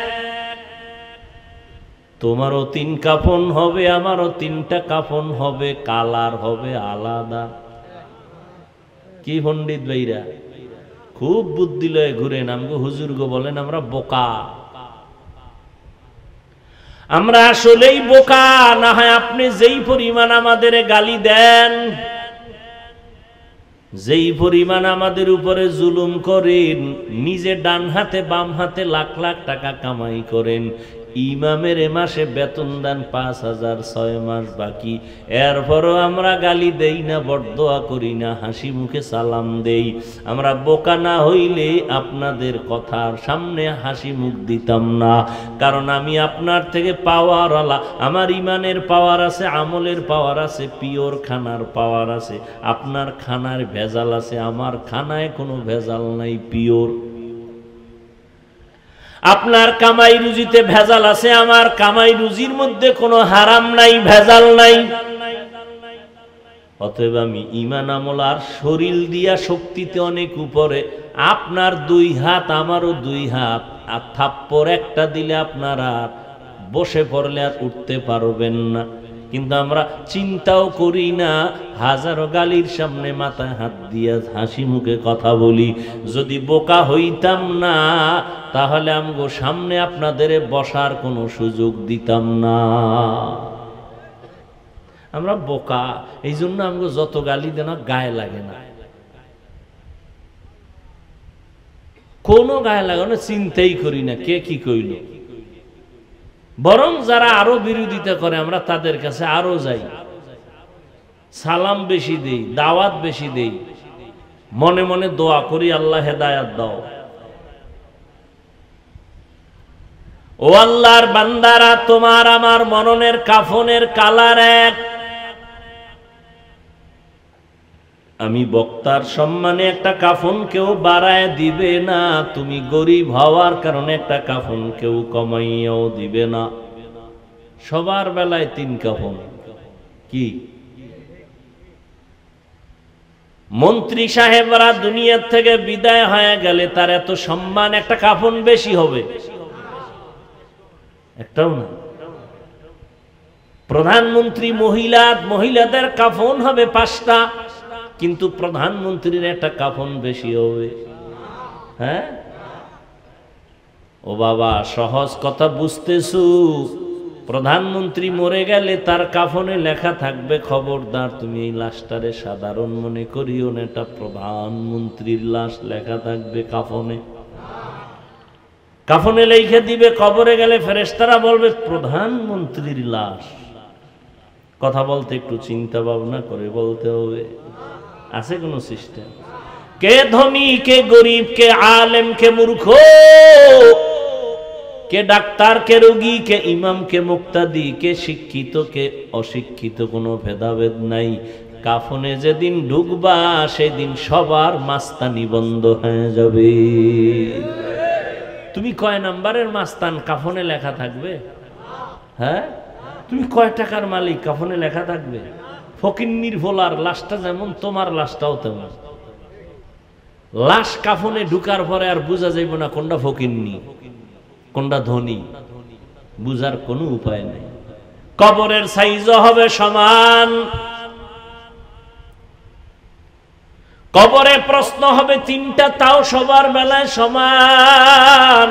তোমারও 3 কাফন হবে, আমারও 3টা কাফন হবে, কালার হবে আলাদা। কি পণ্ডিত ভাইরা খুব বুদ্ধি লয়ে ঘুরেন, আমগো হুজুর গো বলেন আমরা বোকা। আমরা আসলেই বোকা। না হয় আপনি যেই পরিমাণ আমাদের গালি দেন, যেই পরিমাণ আমাদের উপরে জুলুম করেন, নিজে ডান হাতে বাম হাতে লাখ লাখ টাকা কামাই করেন, ইমামের এ মাসে বেতন দেন 5,000, 6 মাস বাকি, এরপরও আমরা গালি দেই না, বরদোয়া করি না, হাসি মুখে সালাম দেই। আমরা বোকা না হইলে আপনাদের কথার সামনে হাসি মুখ দিতাম না। কারণ আমি আপনার থেকে পাওয়ার আলা, আমার ইমানের পাওয়ার আছে, আমলের পাওয়ার আছে, পিওর খানার পাওয়ার আছে। আপনার খানার ভেজাল আছে, আমার খানায় কোনো ভেজাল নাই, পিওর। আপনার কামাই রুজিতে ভেজাল আছে, আমার কামাই রুজির মধ্যে কোনো হারাম নাই, ভেজাল নাই। অতএব আমি ঈমান আমল আর শরীর দিয়া শক্তিতে অনেক উপরে। আপনার 2 হাত, আমারও 2 হাত, আর থাপ্পড় একটা দিলে আপনারা বসে পড়লে আর উঠতে পারবেন না। কিন্তু আমরা চিন্তাও করি না, হাজারো গালির সামনে মাথায় হাত দিয়া হাসি মুখে কথা বলি। যদি বোকা হইতাম না, তাহলে আমগো সামনে আপনাদের বসার কোনো সুযোগ দিতাম না। আমরা বোকা, এই জন্য আমগো যত গালি দেন গায়ে লাগে না, কোনো গায়ে লাগে না, চিন্তাই করি না কে কি কইল। বরং যারা আরো বিরোধিতা করে আমরা তাদের কাছে আরো যাই, সালাম বেশি দেই, দাওয়াত বেশি দেই, মনে মনে দোয়া করি আল্লাহ হেদায়াত দাও। ও আল্লাহর বান্দারা, তোমার আমার মরণের কাফনের কালার এক। আমি বক্তার সম্মানে একটা কাফন কেউ বাড়ায় দিবে না, তুমি গরিব হওয়ার কারণে একটা কাফন কেউ কমাইয়াও দিবে না। সবার বেলায় 3 কাফন। কি মন্ত্রী সাহেবরা দুনিয়ার থেকে বিদায় হয়ে গেলে তার এত সম্মান, একটা কাফন বেশি হবে? একটাও না। প্রধানমন্ত্রী মহিলাদের কাফন হবে 5টা, কিন্তু প্রধানমন্ত্রীর একটা কাফন বেশি হবে। হ্যাঁ ও বাবা, সহজ কথা বুঝতেছু? প্রধানমন্ত্রী মরে গেলে তার কাফনে লেখা থাকবে, খবরদার তুমি এই লাশটারে সাধারণ মনে করিও না, এটা প্রধানমন্ত্রীর লাশ, লেখা থাকবে কাফনে। কাফনে লিখে দিবে, কবরে গেলে ফেরেশতারা বলবে প্রধানমন্ত্রীর লাশ। কথা বলতে একটু চিন্তা ভাবনা করে বলতে হবে। আছে কোন সিস্টেম? কে ধনী, কে গরিব, কে আলেম, কে মূর্খ, কে ডাক্তার, কে রোগী, কে ইমাম, কে মুক্তাদি, কে শিক্ষিত, কে অশিক্ষিত, কোনো ভেদাভেদ নাই। কাফনে যেদিন ঢুকবা সেদিন সবার মাস্তানি বন্ধ হয়ে যাবে। তুমি কয় নাম্বারের মাস্তান কাফনে লেখা থাকবে? হ্যাঁ, তুমি কয় টাকার মালিক কাফনে লেখা থাকবে? ফকিন্নির ভোলার লাশটা যেমন তোমার লাশটাও তেমন। লাশ কাফনে ঢুকার পরে আর বোঝা যাইব না কোনটা ফকিন্নি কোনটা ধনী, বুঝার কোনো উপায় নেই। কবরের সাইজও হবে সমান, কবরে প্রশ্ন হবে তিনটা, তাও সবার বেলায় সমান।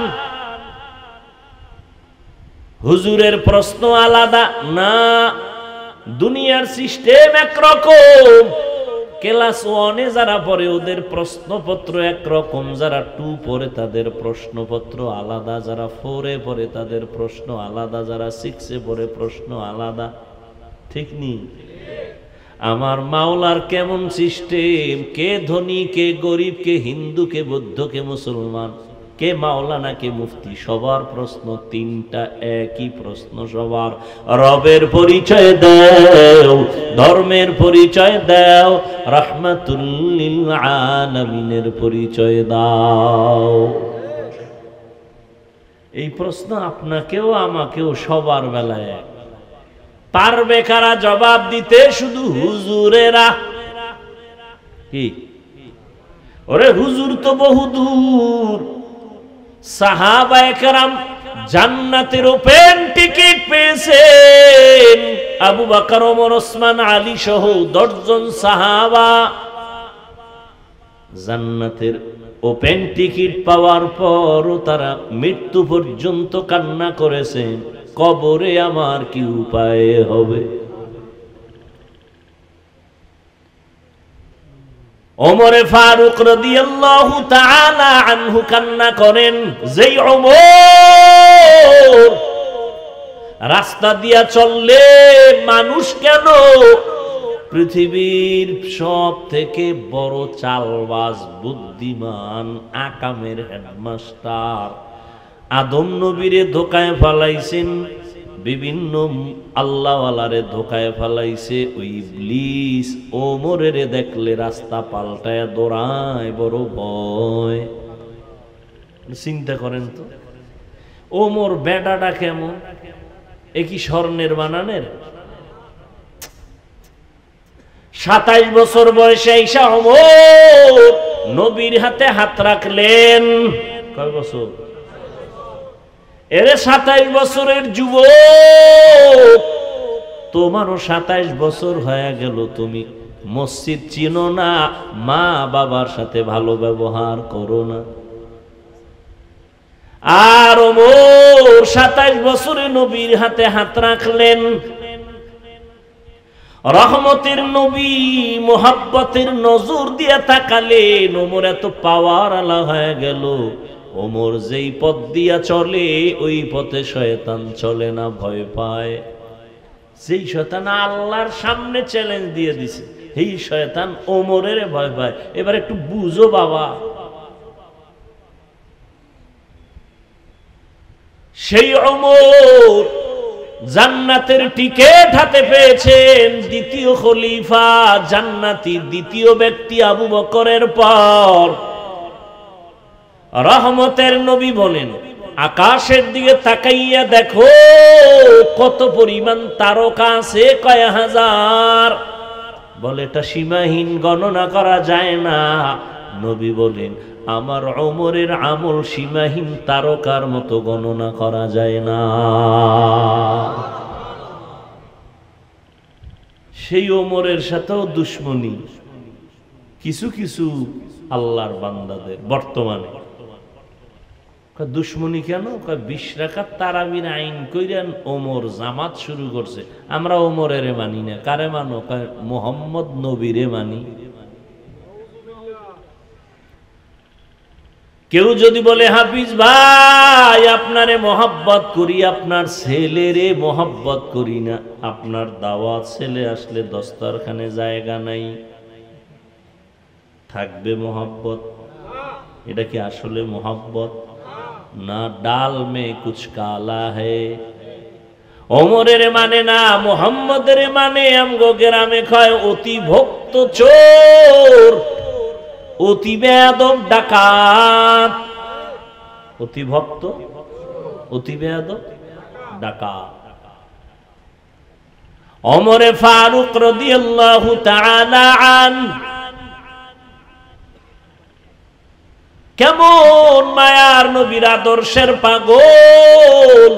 হুজুরের প্রশ্ন আলাদা না, দুনিয়ার সিস্টেম একরকম। ক্লাস 1-এ যারা পড়ে ওদের প্রশ্নপত্র একরকম, যারা 2 পড়ে তাদের প্রশ্নপত্র আলাদা, যারা 4-এ পড়ে তাদের প্রশ্ন আলাদা, যারা 6-এ পড়ে প্রশ্ন আলাদা। ঠিক নেই? আমার মাওলার কেমন সিস্টেম, কে ধনী কে গরিব, কে হিন্দু কে বৌদ্ধ কে মুসলমান, কে মাওলানা কে মুফতি, সবার প্রশ্ন তিনটা, একই প্রশ্ন সবার। রবের পরিচয় দাও, ধর্মের পরিচয় দাও, রাহমাতুল লিল আলামিনের পরিচয় দাও। এই প্রশ্ন আপনাকেও আমাকেও সবার বেলায় এক। পারবে কারা জবাব দিতে? শুধু হুজুরেরা। কি ওরে হুজুর তো বহুদূর। সাহাবায়ে কেরাম জান্নাতের ওপেন টিকিট পেয়েছেন। আবু বকর, ওমর, ওসমান, আলী সহ 10 জন সাহাবা জান্নাতের ওপেন টিকিট পাওয়ার পরও তারা মৃত্যু পর্যন্ত কান্না করেছেন, কবরে আমার কি উপায় হবে। ওমরে ফারুক রাদিয়াল্লাহু তাআলা আনহু কান্না করেন, যেই ওমর রাস্তা দিয়া চললে মানুষ কেন পৃথিবীর সব থেকে বড় চালবাজ, বুদ্ধিমান, আকামের হেডমাস্টার আদম নবীরে ধোকায় ফেলাইছেন, বিভিন্ন আল্লাহওয়ালারে ধোকায় ফেলাইছে ওই ইবলিস। ওমরের দেখলে রাস্তা পাল্টায় দৌড়ায়, বড় ভয়। চিন্তা করেন তো, ওমর বেটাটা কেমন, এ কি স্বর্ণের বানানের? 27 বছর বয়সে ঈসা ওমর নবীর হাতে হাত রাখলেন। কয় বছর? এরে 27 বছরের যুবক, তোমারও 27 বছর হয়ে গেল, তুমি মসজিদ চিনো না, মা বাবার সাথে ভালো ব্যবহার করো না। আর ওমর 27 বছরে নবীর হাতে হাত রাখলেন। রহমতের নবী মোহাব্বতের নজর দিয়ে তাকালেন। ওমর এত পাওয়ার আলা হয়ে গেল, ওমর যেই পথ দিয়া চলে ওই পথে শয়তান চলে না, ভয় পায়। যেই শয়তান আল্লাহর সামনে চ্যালেঞ্জ দিয়ে দিছে, এই শয়তান ওমরের ভয় পায়। এবার একটু বুঝো বাবা, সেই ওমর জান্নাতের টিকেট হাতে পেয়েছেন, দ্বিতীয় খলিফা জান্নাতি, দ্বিতীয় ব্যক্তি আবু বকরের পর। রহমতের নবী বলেন, আকাশের দিকে তাকাইয়া দেখো কত পরিমাণ তারকা আছে, কয় হাজার। বলে এটা সীমাহীন, গণনা করা যায় না। নবী বলেন, আমার ওমরের আমল সীমাহীন তারকার মতো গণনা করা যায় না। সেই ওমরের সাথেও দুশ্মনী কিছু কিছু আল্লাহর বান্দাদের বর্তমানে। দুশ্মনী কেন? 20 রাকাত তারাবির আইন কইরেন ওমর জামাত শুরু করছে, আমরা ওমরের মানি না। কারে মানো? মোহাম্মদ নবীরে মানি। কেউ যদি বলে হাফিজ ভাই আপনারে মোহাব্বত করি, আপনার ছেলেরে মোহাব্বত করি না, আপনার দাওয়াত ছেলে আসলে দস্তরখানে জায়গা নাই, থাকবে মোহাব্বত? এটা কি আসলে মোহাব্বত? না, ডাল মে কুছ কালা হে। ওমরের মানে না, মুহাম্মদের মানে। আমগো গ্রামে কয় অতি ভক্ত চোর, অতি বেয়াদব ডাকাত। অতি ভক্ত, অতি বেয়াদব ডাকাত। ওমরে ফারুক রাদিয়াল্লাহু তাআলা আনহু কেমন মায়ার নবীর আদর্শের পাগল,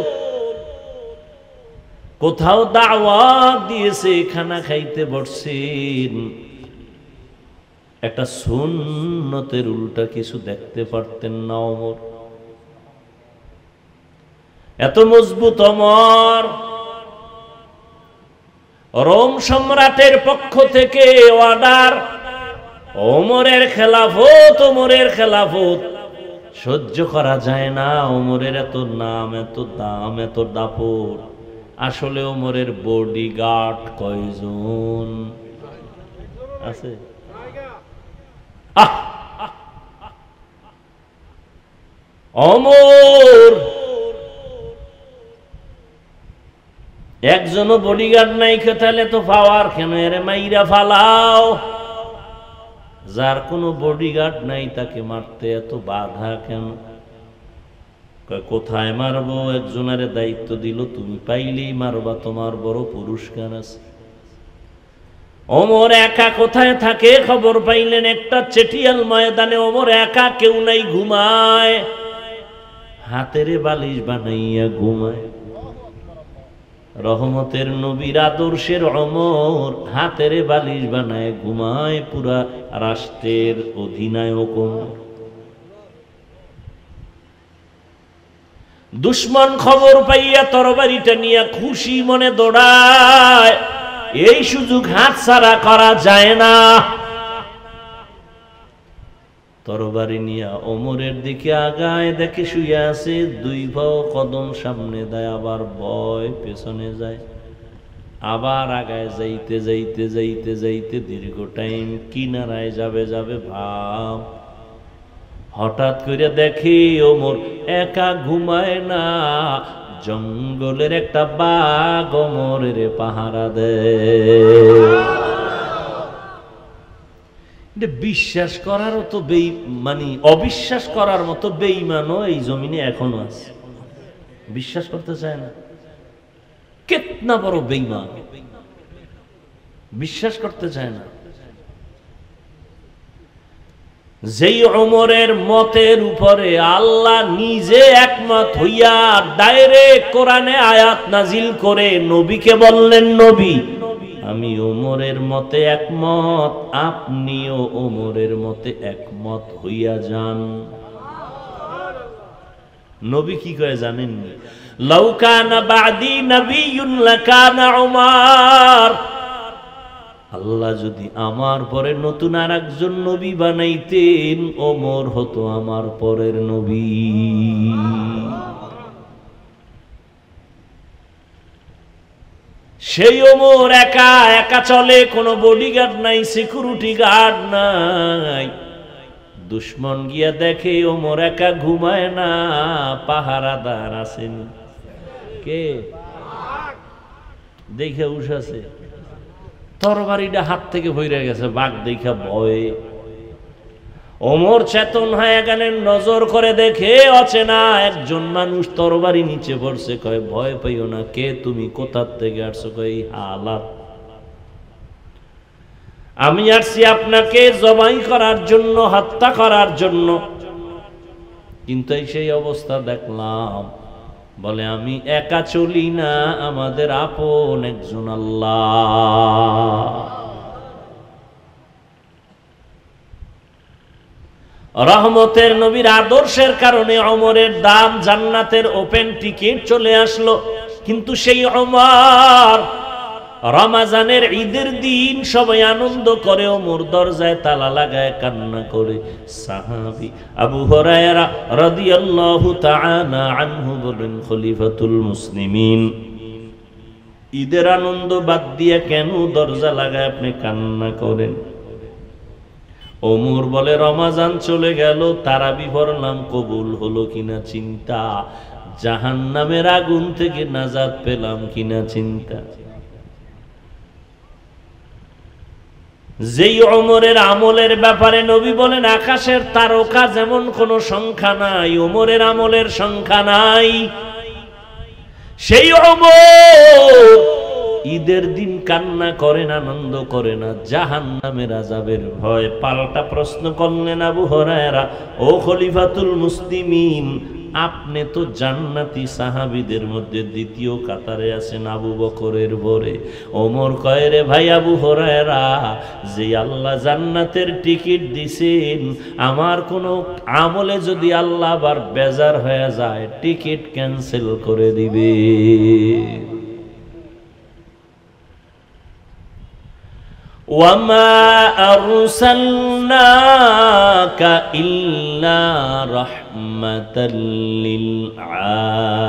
কোথাও দাওয়াত দিয়েছে, খানা খাইতে বসছেন, একটা সুন্নতের উল্টা কিছু দেখতে পারতেন না ওমর। এত মজবুত ওমর। রোম সম্রাটের পক্ষ থেকে অর্ডার, ওমরের খেলাফত, ওমরের খেলাফত সহ্য করা যায় না। ওমরের এত নাম, এত দাম, এত দাপট। আসলে ওমরের বডিগার্ড কয়জন আছে? ওমর একজনও বডিগার্ড নাই, তাহলে তো পাওয়ার কেন? এর মাইরা ফালাও। যার কোনো বডিগার্ড নাই তাকে মারতে এত বাধা কেন? কোথায় মারবো? একজনের দায়িত্ব দিল, তুমি পাইলেই মারবা, তোমার বড় পুরস্কার আছে। ওমর একা কোথায় থাকে খবর পাইলেন একটা চেটিয়াল ময়দানে। ওমর একা, কেউ নাই, ঘুমায়, হাতের বালিশ বানাইয়া ঘুমায়। রহমতের নবীর আদর্শের ওমর হাতের বালিশ বানায় ঘুমায়, পুরা রাষ্ট্রের অধিনায়ক ওমর। দুশ্মন খবর পাইয়া তরবারিটা নিয়ে খুশি মনে দৌড়ায়। এই সুযোগ হাতছাড়া করা যায় না। তরবারি নিয়ে ওমরের দিকে আগায়, দেখে শুয়ে আছে, দুই পাও কদম সামনে দেয়, আবার ভয় পেছনে যায়, আবার আগায় যাইতে যাইতে যাইতে যাইতে দীর্ঘ টাইম কিনারায় যাবে যাবে ভাব। হঠাৎ করে দেখে ওমর একা ঘুমায় না, জঙ্গলের একটা বাঘ ওমরের পাহারা দেয়। বিশ্বাস করার তো মানে অবিশ্বাস করার মতো বেঈমানও এই জমিনে এখনো আছে, বিশ্বাস করতে চায় না। কেতনা বড় বেঈমান, বিশ্বাস করতে চায় না। যেই ওমরের মতের উপরে আল্লাহ নিজে একমত হইয়া ডাইরেক্ট কোরআনে আয়াত নাজিল করে নবীকে বললেন, নবী আমি ওমরের মতে একমত, আপনিও ওমরের মতে একমত হইয়া যান। নবী কি কয় জানেন? লাউ কানা বাদি নবিয়্যুন লাকানা উমর। আল্লাহ যদি আমার পরে নতুন আরেকজন নবী বানাইতেন, ওমর হতো আমার পরের নবী। সেই ওমর একা একা চলে, কোনো বডিগার্ড নাই, সিকিউরিটি গার্ড নাই। দুশ্মন গিয়া দেখে ওমর একা ঘুমায় না, পাহারাদার আছেন। কে? দেখে উঠাছে, তরবারিটা হাত থেকে ভইরা গেছে, বাঘ দেখা ভয়ে। ওমর চেতন হয়ে গেলেন, নজর করে দেখে অচেনা একজন মানুষ তরবারি নিচে পড়ছে। কয় ভয় পাইও না, কে তুমি, কোথার থেকে আসছো? কয় হালাত, আমি আসছি আপনাকে জবাই করার জন্য, হত্যা করার জন্য। কিন্তু সেই অবস্থা দেখলাম। বলে আমি একা চলি না, আমাদের আপন একজন আল্লাহ। রহমতের নবীর আদর্শের কারণে ওমরের দাম, জান্নাতের ওপেন টিকিট চলে আসলো। কিন্তু সেই ওমর রমজানের ঈদের দিন সবাই আনন্দ করে, ওমর দরজায় তালা লাগায় কান্না করে। সাহাবী আবু হুরায়রা রাদিয়াল্লাহু তাআলা আনহু বলেন, খলিফাতুল মুসলিমিন ঈদের আনন্দ বাদ দিয়ে কেন দরজা লাগায় আপনি কান্না করেন? ওমর বলে, রমজান চলে গেল, তারাবি পড়লাম, কবুল হলো কিনা চিন্তা। জাহান্নামের আগুন থেকে নাজাত পেলাম কিনা চিন্তা। যেই ওমরের আমলের ব্যাপারে নবী বলেন আকাশের তারকা যেমন কোনো সংখ্যা নাই, ওমরের আমলের সংখ্যা নাই। সেই ওমর ঈদের দিন কান্না করেন, আনন্দ করে না, জাহান্নামের আযাবের ভয়। পাল্টা প্রশ্ন করলেন আবু হুরায়রা, ও খলিফাতুল মুসলিমিন, আপনি তো জান্নাতি সাহাবীদের মধ্যে দ্বিতীয় কাতারে আছেন আবু বকরের পরে। ওমর কয়, রে ভাই আবু হুরায়রা, যে আল্লাহ জান্নাতের টিকিট দিছেন, আমার কোনো আমলে যদি আল্লাহ আবার বেজার হয়ে যায় টিকিট ক্যান্সেল করে দিবে। وَمَا أَرْسَلْنَاكَ إِلَّا رَحْمَةً لِلْعَالَمِينَ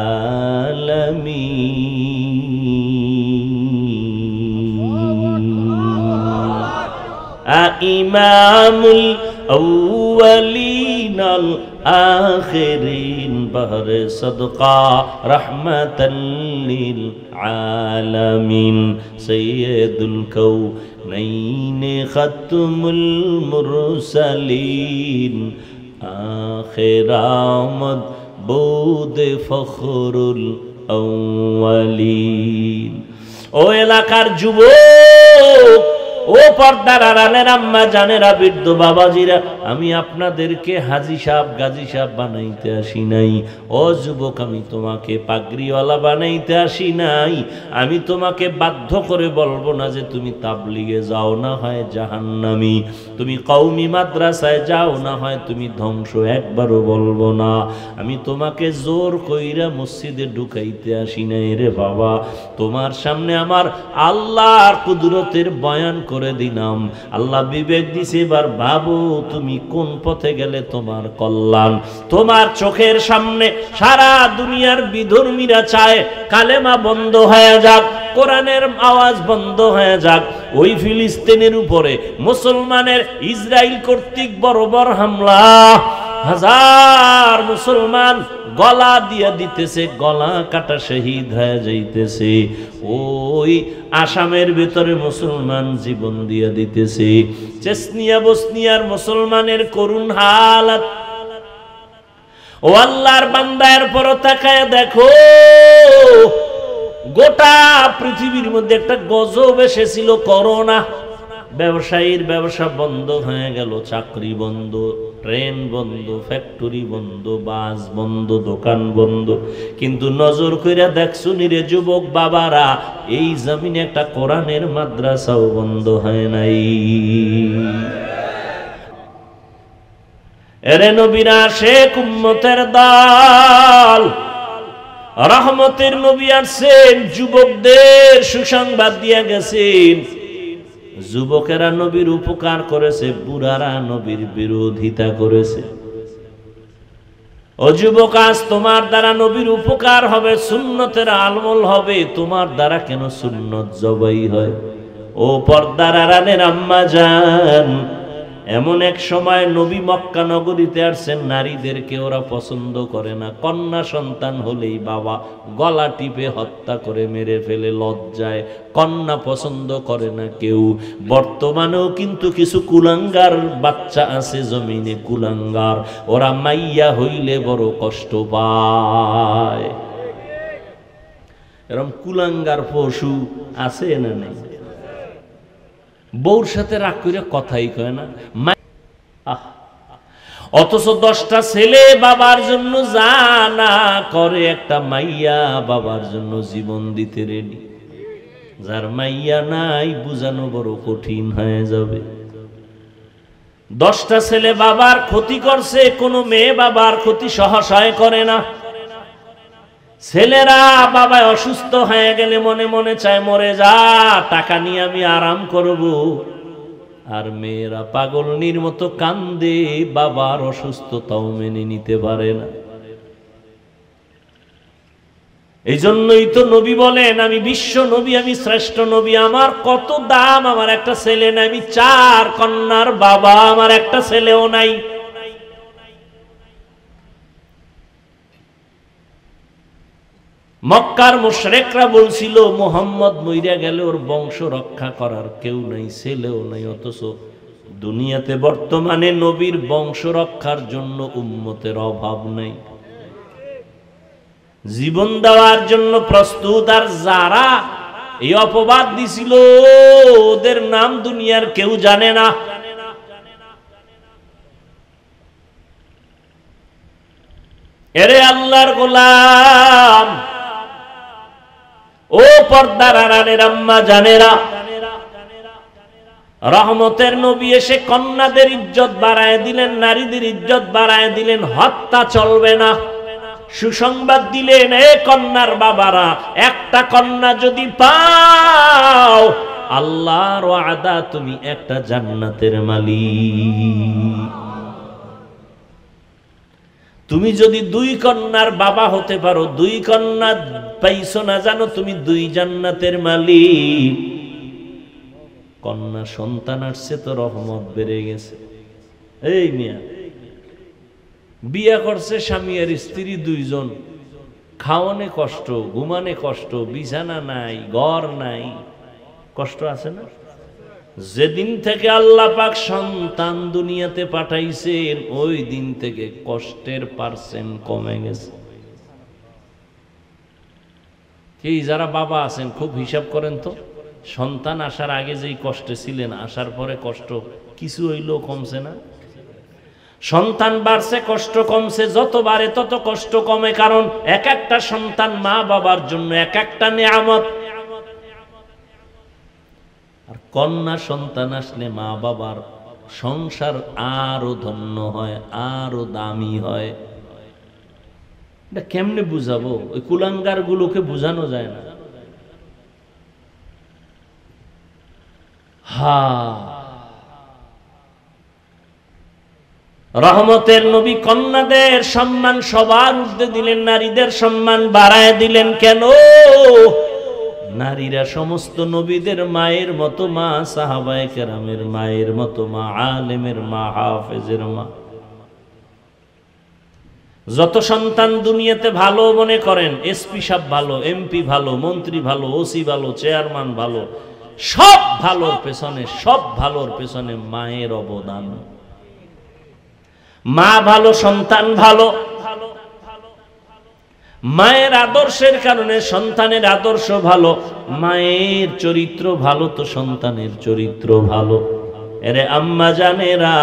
إِمَامُ الْأَوَّلِينَ الْآخِرِينَ بَهْرِ صَدْقَةٍ رَحْمَةً لِلْعَالَمِينَ سَيِّدُ الْكَوْنَيْنِ خَاتِمُ الْمُرْسَلِينَ آخِرَ مَعْبُودِ فَخْرُ الْأَوَّلِينَ। ও এলাকার যুবক, ও পর্দার আড়ালের আম্মা জানেরা, বৃদ্ধ বাবাজিরা, আমি আপনাদেরকে হাজী সাহেব গাজী সাহেব বানাইতে আসি নাই। ও যুবক, আমি তোমাকে পাগড়িওয়ালা বানাইতে আসি নাই। আমি তোমাকে বাধ্য করে বলবো না যে তুমি তাবলিগে যাও, না হয় জাহান্নামী। তুমি কওমি মাদ্রাসায় যাও, না হয় তুমি ধ্বংস, একবারও বলবো না। আমি তোমাকে জোর কইরা মসজিদে ঢুকাইতে আসি নাই রে বাবা। তোমার সামনে আমার আল্লাহর কুদরতের বয়ান করে দিলাম। আল্লাহ বিবেক দিছে, এবার ভাবো তুমি কোন পথে গেলে তোমার কল্যাণ। তোমার চোখের সামনে সারা দুনিয়ার বিধর্মীরা চায় কালেমা বন্ধ হয়ে যাক, কোরআনের আওয়াজ বন্ধ হয়ে যাক। ওই ফিলিস্তিনের উপরে মুসলমানের ইসরায়েল কর্তৃক বর্বর হামলা, হাজার মুসলমান গলা দিয়া দিতেছে, গলা কাটা শহীদ হয়ে যাইতেছে। ওই আসামের ভিতরে মুসলমান জীবন দিয়া দিতেছে। চেচনিয়া বসনিয়ার মুসলমানের করুণ হালাত। ও আল্লাহর বান্দার পর তাকায় দেখো, গোটা পৃথিবীর মধ্যে একটা গজব এসেছিল, করোনা। ব্যবসায়ীর ব্যবসা বন্ধ হয়ে গেল, চাকরি বন্ধ, ট্রেন বন্ধ, ফ্যাক্টরি বন্ধ, বাস বন্ধ, দোকান বন্ধ। কিন্তু নজর কইরা দেখছো নিরে যুবক বাবারা, এই জমিনে একটা কোরআনের মাদ্রাসাও বন্ধ হয় নাই। এরে নবীরা শেখ উম্মতের দল, রহমতের নবী আসছেন, যুবকদের সুসংবাদ দিয়া গেছেন। যুবকেরা নবীর উপকার করেছে, বুড়ারা নবীর বিরোধিতা করেছে। ও যুবক, আজ তোমার দ্বারা নবীর উপকার হবে, সুন্নতের আমল হবে, তোমার দ্বারা কেন সুন্নত জবাই হয়? ও পর্দার আড়ালের আম্মা জান, এমন এক সময় নবী মক্কা নগরীতে আসছেন, নারীদেরকে ওরা পছন্দ করে না। কন্যা সন্তান হলেই বাবা গলা টিপে হত্যা করে মেরে ফেলে লজ্জায়। কন্যা পছন্দ করে না কেউ। বর্তমানেও কিন্তু কিছু কুলাঙ্গার বাচ্চা আছে জমিনে, কুলাঙ্গার। ওরা মাইয়া হইলে বড় কষ্ট পায়। এরকম কুলাঙ্গার পশু আছে না নেই? বউর সাথে রাগ করে কথাই কয় না, অথচ 10টা ছেলে বাবার জন্য জানা করে, একটা মাইয়া বাবার জন্য জীবন দিতে রেডি। যার মাইয়া নাই বুঝানো বড় কঠিন হয়ে যাবে। 10টা ছেলে বাবার ক্ষতি করছে, কোনো মেয়ে বাবার ক্ষতি সহসায় করে না। ছেলেরা বাবায় অসুস্থ হয়ে গেলে মনে মনে চায় মরে যা, টাকা নিয়ে আমি আরাম করব। আর মেয়েরা পাগলনির মতো কান্দে, বাবার অসুস্থতাও মেনে নিতে পারে না। এই জন্যই তো নবী বলেন, আমি বিশ্ব নবী, আমি শ্রেষ্ঠ নবী। আমার কত দাম, আমার একটা ছেলে নাই, আমি 4 কন্যার বাবা, আমার একটা ছেলেও নাই। মক্কার মুশরিকরা বলছিল মুহাম্মদ মইরা গেলে ওর বংশ রক্ষা করার কেউ নাই, ছেলেও নাই, অথচ দুনিয়াতে বর্তমানে নবীর বংশ রক্ষার জন্য উম্মতের অভাব নাই, জীবন দেওয়ার জন্য প্রস্তুত। আর যারা এই অপবাদ দিছিল ওদের নাম দুনিয়ার কেউ জানে না। এরে আল্লাহর গোলাম, ও পর্দার আড়ালের আম্মা জানেরা, রহমতের নবী এসে কন্যাদের ইজ্জত বাড়ায় দিলেন, নারীদের ইজ্জত বাড়ায় দিলেন। হত্যা চলবে না, সুসংবাদ দিলেন, এ কন্যার বাবারা, একটা কন্যা যদি পাও আল্লাহর ওয়াদা তুমি একটা জান্নাতের মালিক। তুমি যদি দুই কন্যার বাবা হতে পারো, দুই কন্যা পাইছো না জানো, তুমি দুই জান্নাতের মালিক। কন্যা সন্তান আসছে তো রহমত বেড়ে গেছে। এই মিয়া বিয়া করছে স্বামী আর স্ত্রী দুইজন, খাওয়ানে কষ্ট, ঘুমানে কষ্ট, বিছানা নাই, ঘর নাই, কষ্ট আছে না? যেদিন থেকে আল্লাহ পাক সন্তান দুনিয়াতে পাঠাইছেন ওই দিন থেকে কষ্টের পার্সেন্ট কমে গেছে। কি যারা বাবা আছেন খুব হিসাব করেন তো, সন্তান আসার আগে যেই কষ্টে ছিলেন, আসার পরে কষ্ট কিছু হইলেও কমছে না? সন্তান বাড়ছে, কষ্ট কমছে, যত বাড়ে তত কষ্ট কমে, কারণ এক একটা সন্তান মা বাবার জন্য এক একটা নিয়ামত। আর কন্যা সন্তান আসলে মা বাবার সংসার আরো ধন্য হয়, আরো দামি হয়। এটা কেমনে বুঝাবো? ওই কুলাঙ্গার গুলোকে বুঝানো যায় না। রহমতের নবী কন্যাদের সম্মান সবার ঊর্ধ্বে দিলেন, নারীদের সম্মান বাড়ায় দিলেন। কেন? নারীরা সমস্ত নবীদের মায়ের মতো মা, সাহাবায়ে কেরামের মায়ের মতো মা, আলেমের মা, হাফেজের মা। যত সন্তান দুনিয়াতে ভালো মনে করেন, এসপি সাহেব ভালো, এমপি ভালো, মন্ত্রী ভালো, ওসি ভালো, চেয়ারম্যান ভালো, সব ভালোর পেছনে, সব ভালোর পেছনে মায়ের অবদান। মা ভালো, সন্তান ভালো। মায়ের আদর্শের কারণে সন্তানের আদর্শ ভালো, মায়ের চরিত্র ভালো তো সন্তানের চরিত্র ভালো। এরে আম্মা জানেরা,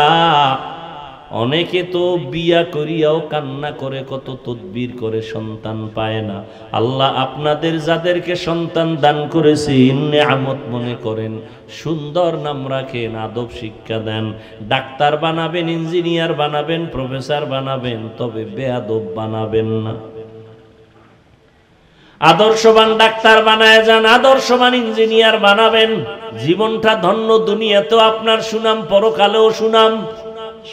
অনেকে তো বিয়া করিয়াও কান্না করে, কত তদবির করে, সন্তান পায় না। আল্লাহ আপনাদের যাদেরকে সন্তান দান করেছেন নিয়ামত মনে করেন, সুন্দর নাম রাখেন, আদব শিক্ষা দেন, ডাক্তার বানাবেন, ইঞ্জিনিয়ার বানাবেন, প্রফেসর বানাবেন, তবে বেয়াদব বানাবেন না। আদর্শবান ডাক্তার বানায় যান, আদর্শবান ইঞ্জিনিয়ার বানাবেন, জীবনটা ধন্য, দুনিয়াতেও আপনার সুনাম, পরকালেও সুনাম।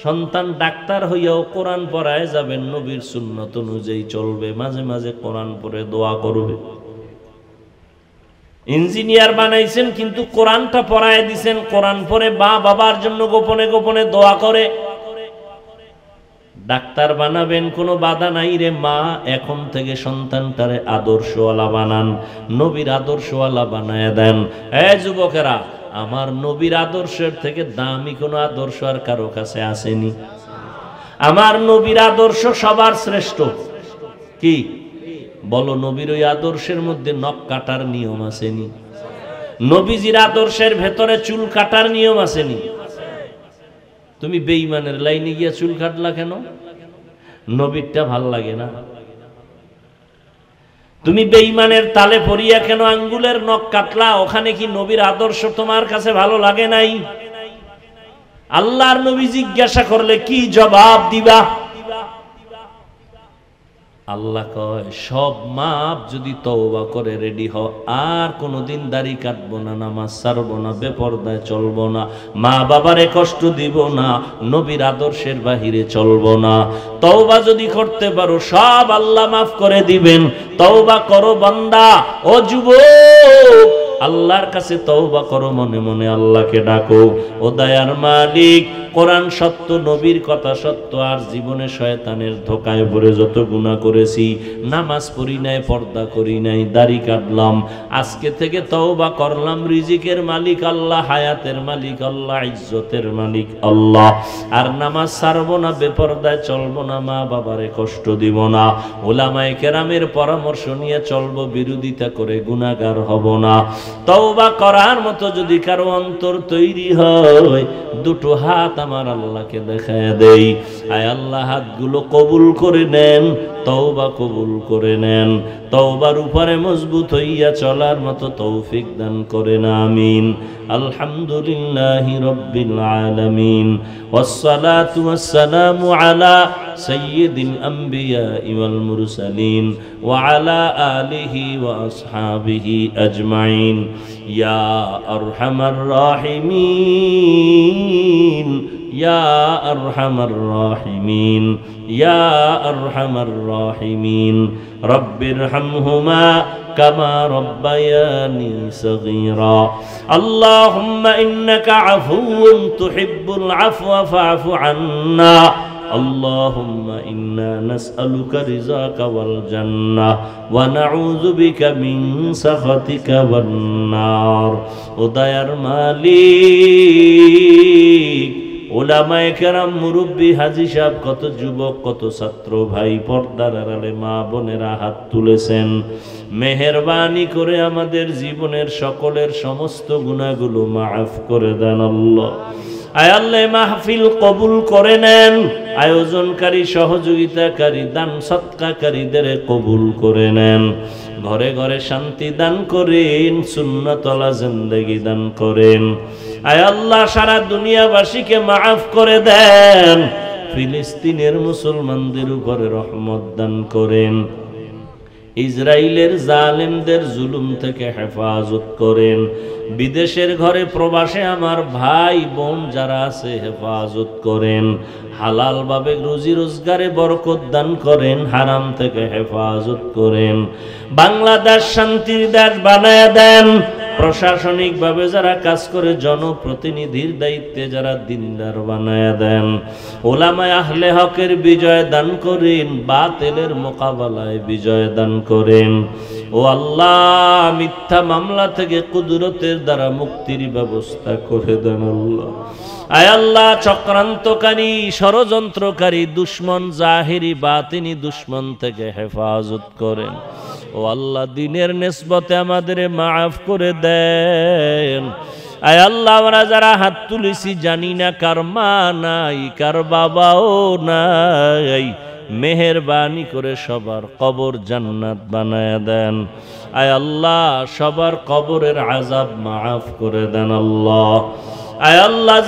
সন্তান ডাক্তার হইয়াও কোরআন পড়ায় যাবেন, নবীর সুন্নত অনুযায়ী চলবে, মাঝে মাঝে কোরআন পড়ে দোয়া করবে। ইঞ্জিনিয়ার বানাইছেন কিন্তু কোরআনটা পড়ায় দিছেন, কোরআন পড়ে বাবার জন্য গোপনে গোপনে দোয়া করে। ডাক্তার বানাবেন, কোনো বাধা নাই রে মা, এখন থেকে সন্তানটারে আদর্শওয়ালা বানান, নবীর আদর্শওয়ালা বানায় দেন। যুবকেরা, আমার নবীর আদর্শের থেকে দামি কোনো আদর্শ আর কারো কাছে আসেনি। আমার নবীর আদর্শ সবার শ্রেষ্ঠ। কি বলো? নবীর ওই আদর্শের মধ্যে নখ কাটার নিয়ম আসেনি? নবীজির আদর্শের ভেতরে চুল কাটার নিয়ম আসেনি? তুমি বেঈমানের লাইনে গিয়া চুল কাটলা কেন? নবীরটা ভাল লাগে না? তুমি বেঈমানের তালে পড়িয়া কেন আঙ্গুলের নখ কাটলা? ওখানে কি নবীর আদর্শ তোমার কাছে ভালো লাগে নাই? আল্লাহর নবী জিজ্ঞাসা করলে কি জবাব দিবা? আল্লাহ কয়, সব মাপ যদি তওবা করে রেডি হও, আর কোনোদিন দাড়ি কাটবো না, নামাজ ছাড়বো না, বেপরদায় চলবো না, মা বাবারে কষ্ট দিব না, নবীর আদর্শের বাহিরে চলবো না। তওবা যদি করতে পারো সব আল্লাহ মাফ করে দিবেন। তওবা করো বান্দা, ও যুবক, আল্লাহর কাছে তওবা করো, মনে মনে আল্লাহকে ডাকো, ও দয়ার মালিক কোরআন সত্য, নবীর কথা সত্য, আর জীবনে শয়তানের ধোকায় পড়ে যত গুনাহ করেছি, নামাজ পড়ি নাই, পর্দা করি নাই, দাড়ি কাটলাম, আজকে থেকে তওবা করলাম। রিজিকের মালিক আল্লাহ, হায়াতের মালিক আল্লাহ, ইজ্জতের মালিক আল্লাহ। আর নামাজ ছাড়বো না, বেপরদায় চলবো না, মা বাবারে কষ্ট দিব না, উলামায়ে কেরামের পরামর্শ নিয়ে চলবো, বিরোধিতা করে গুনাহগার হব না। তওবা করার মতো যদি কারো অন্তর তৈরি হয়, দুটো হাত আমার আল্লাহকে দেখায় দেই। আয় আল্লাহ, হাতগুলো কবুল করে নেন, তওবা কবুল করে নেন, তওবার উপরে মজবুত হইয়া চলার মতো তৌফিক দান করেন, আমিন। আলহামদুলিল্লাহি রাব্বিল আলামিন, ওয়াসসালাতু ওয়াসসালামু আলা সাইয়্যিদিল আমবিয়া ওয়াল মুরসালিন ওয়া আলা আলিহি ওয়া আসহাবিহি আজমাইন। ইয়া আরহামার রাহিমিন, ইয়া আরহামার রাহিমিন, ইয়া আরহামার রাহিমিন। রব্বিরহামহুমা কামা রব্বায়ানি সগীরা। আল্লাহুম্মা ইন্নাকা আফুউন তুহিব্বুল আফওয়া ফা'ফু আন্না। আল্লাহুম্মা ইন্না নাসআলুকা রিযাকা ওয়াল জান্নাহ ওয়া নাউযু বিকা মিন সাখাতিকা ওয়ান নার। ও দয়ার মালিক, ওলামায়ে কেরাম, মুরব্বী, হাজী সাহেব, কত যুবক, কত ছাত্র ভাই, পর্দার আড়ালে মা বোনেরা হাত তুলেছেন, মেহেরবানি করে আমাদের জীবনের সকলের সমস্ত গুনাহগুলো মাফ করে দেন আল্লাহ। আয় আল্লাহ, মাহফিল কবুল করে নেন, আয়োজনকারী, সহযোগিতাকারী, দান সৎকারীদের কবুল করে নেন, ঘরে ঘরে শান্তি দান করেন, সুন্নাতওয়ালা জিন্দেগি দান করেন। আয় আল্লাহ, সারা দুনিয়াবাসীকে মাফ করে দেন, ফিলিস্তিনের মুসলমানদের উপরে রহমত দান করেন, ইসরায়েলের জালেমদের জুলুম থেকে হেফাজত করেন, বিদেশের ঘরে প্রবাসে আমার ভাই বোন যারা আছে হেফাজত করেন, হালাল ভাবে রুজি রোজগারে বরকত দান করেন, হারাম থেকে হেফাজত করেন, বাংলাদেশ শান্তির দেশ বানায় দেন, প্রশাসনিক ভাবে যারা কাজ করে, জনপ্রতিনিধির দায়িত্বে যারা দিনদার বানায় দেন, ওলামায়ে আহলে হকের বিজয় দান করেন, বাতিলের মোকাবেলায় বিজয় দান করেন। ও আল্লাহ, মিথ্যা মামলা থেকে কুদরতের দ্বারা মুক্তির ব্যবস্থা করে দেন আল্লাহ। আয় আল্লাহ, চক্রান্তকারী, ষড়যন্ত্রকারী দুশ্মন, জাহিরি বাতিনি দুশ্মন থেকে হেফাজত করেন। ও আল্লাহ, দিনের নিসবতে আমাদের মাফ করে দেন। আয় আল্লাহ, আমরা যারা হাত তুলেছি জানি না কার মা নাই, কার বাবাও নাই, মেহেরবানি করে সবার কবর জান্নাত বানায় দেন। আয় আল্লাহ, সবার কবরের আযাব মাফ করে দেন আল্লাহ। আয় আল্লাহ,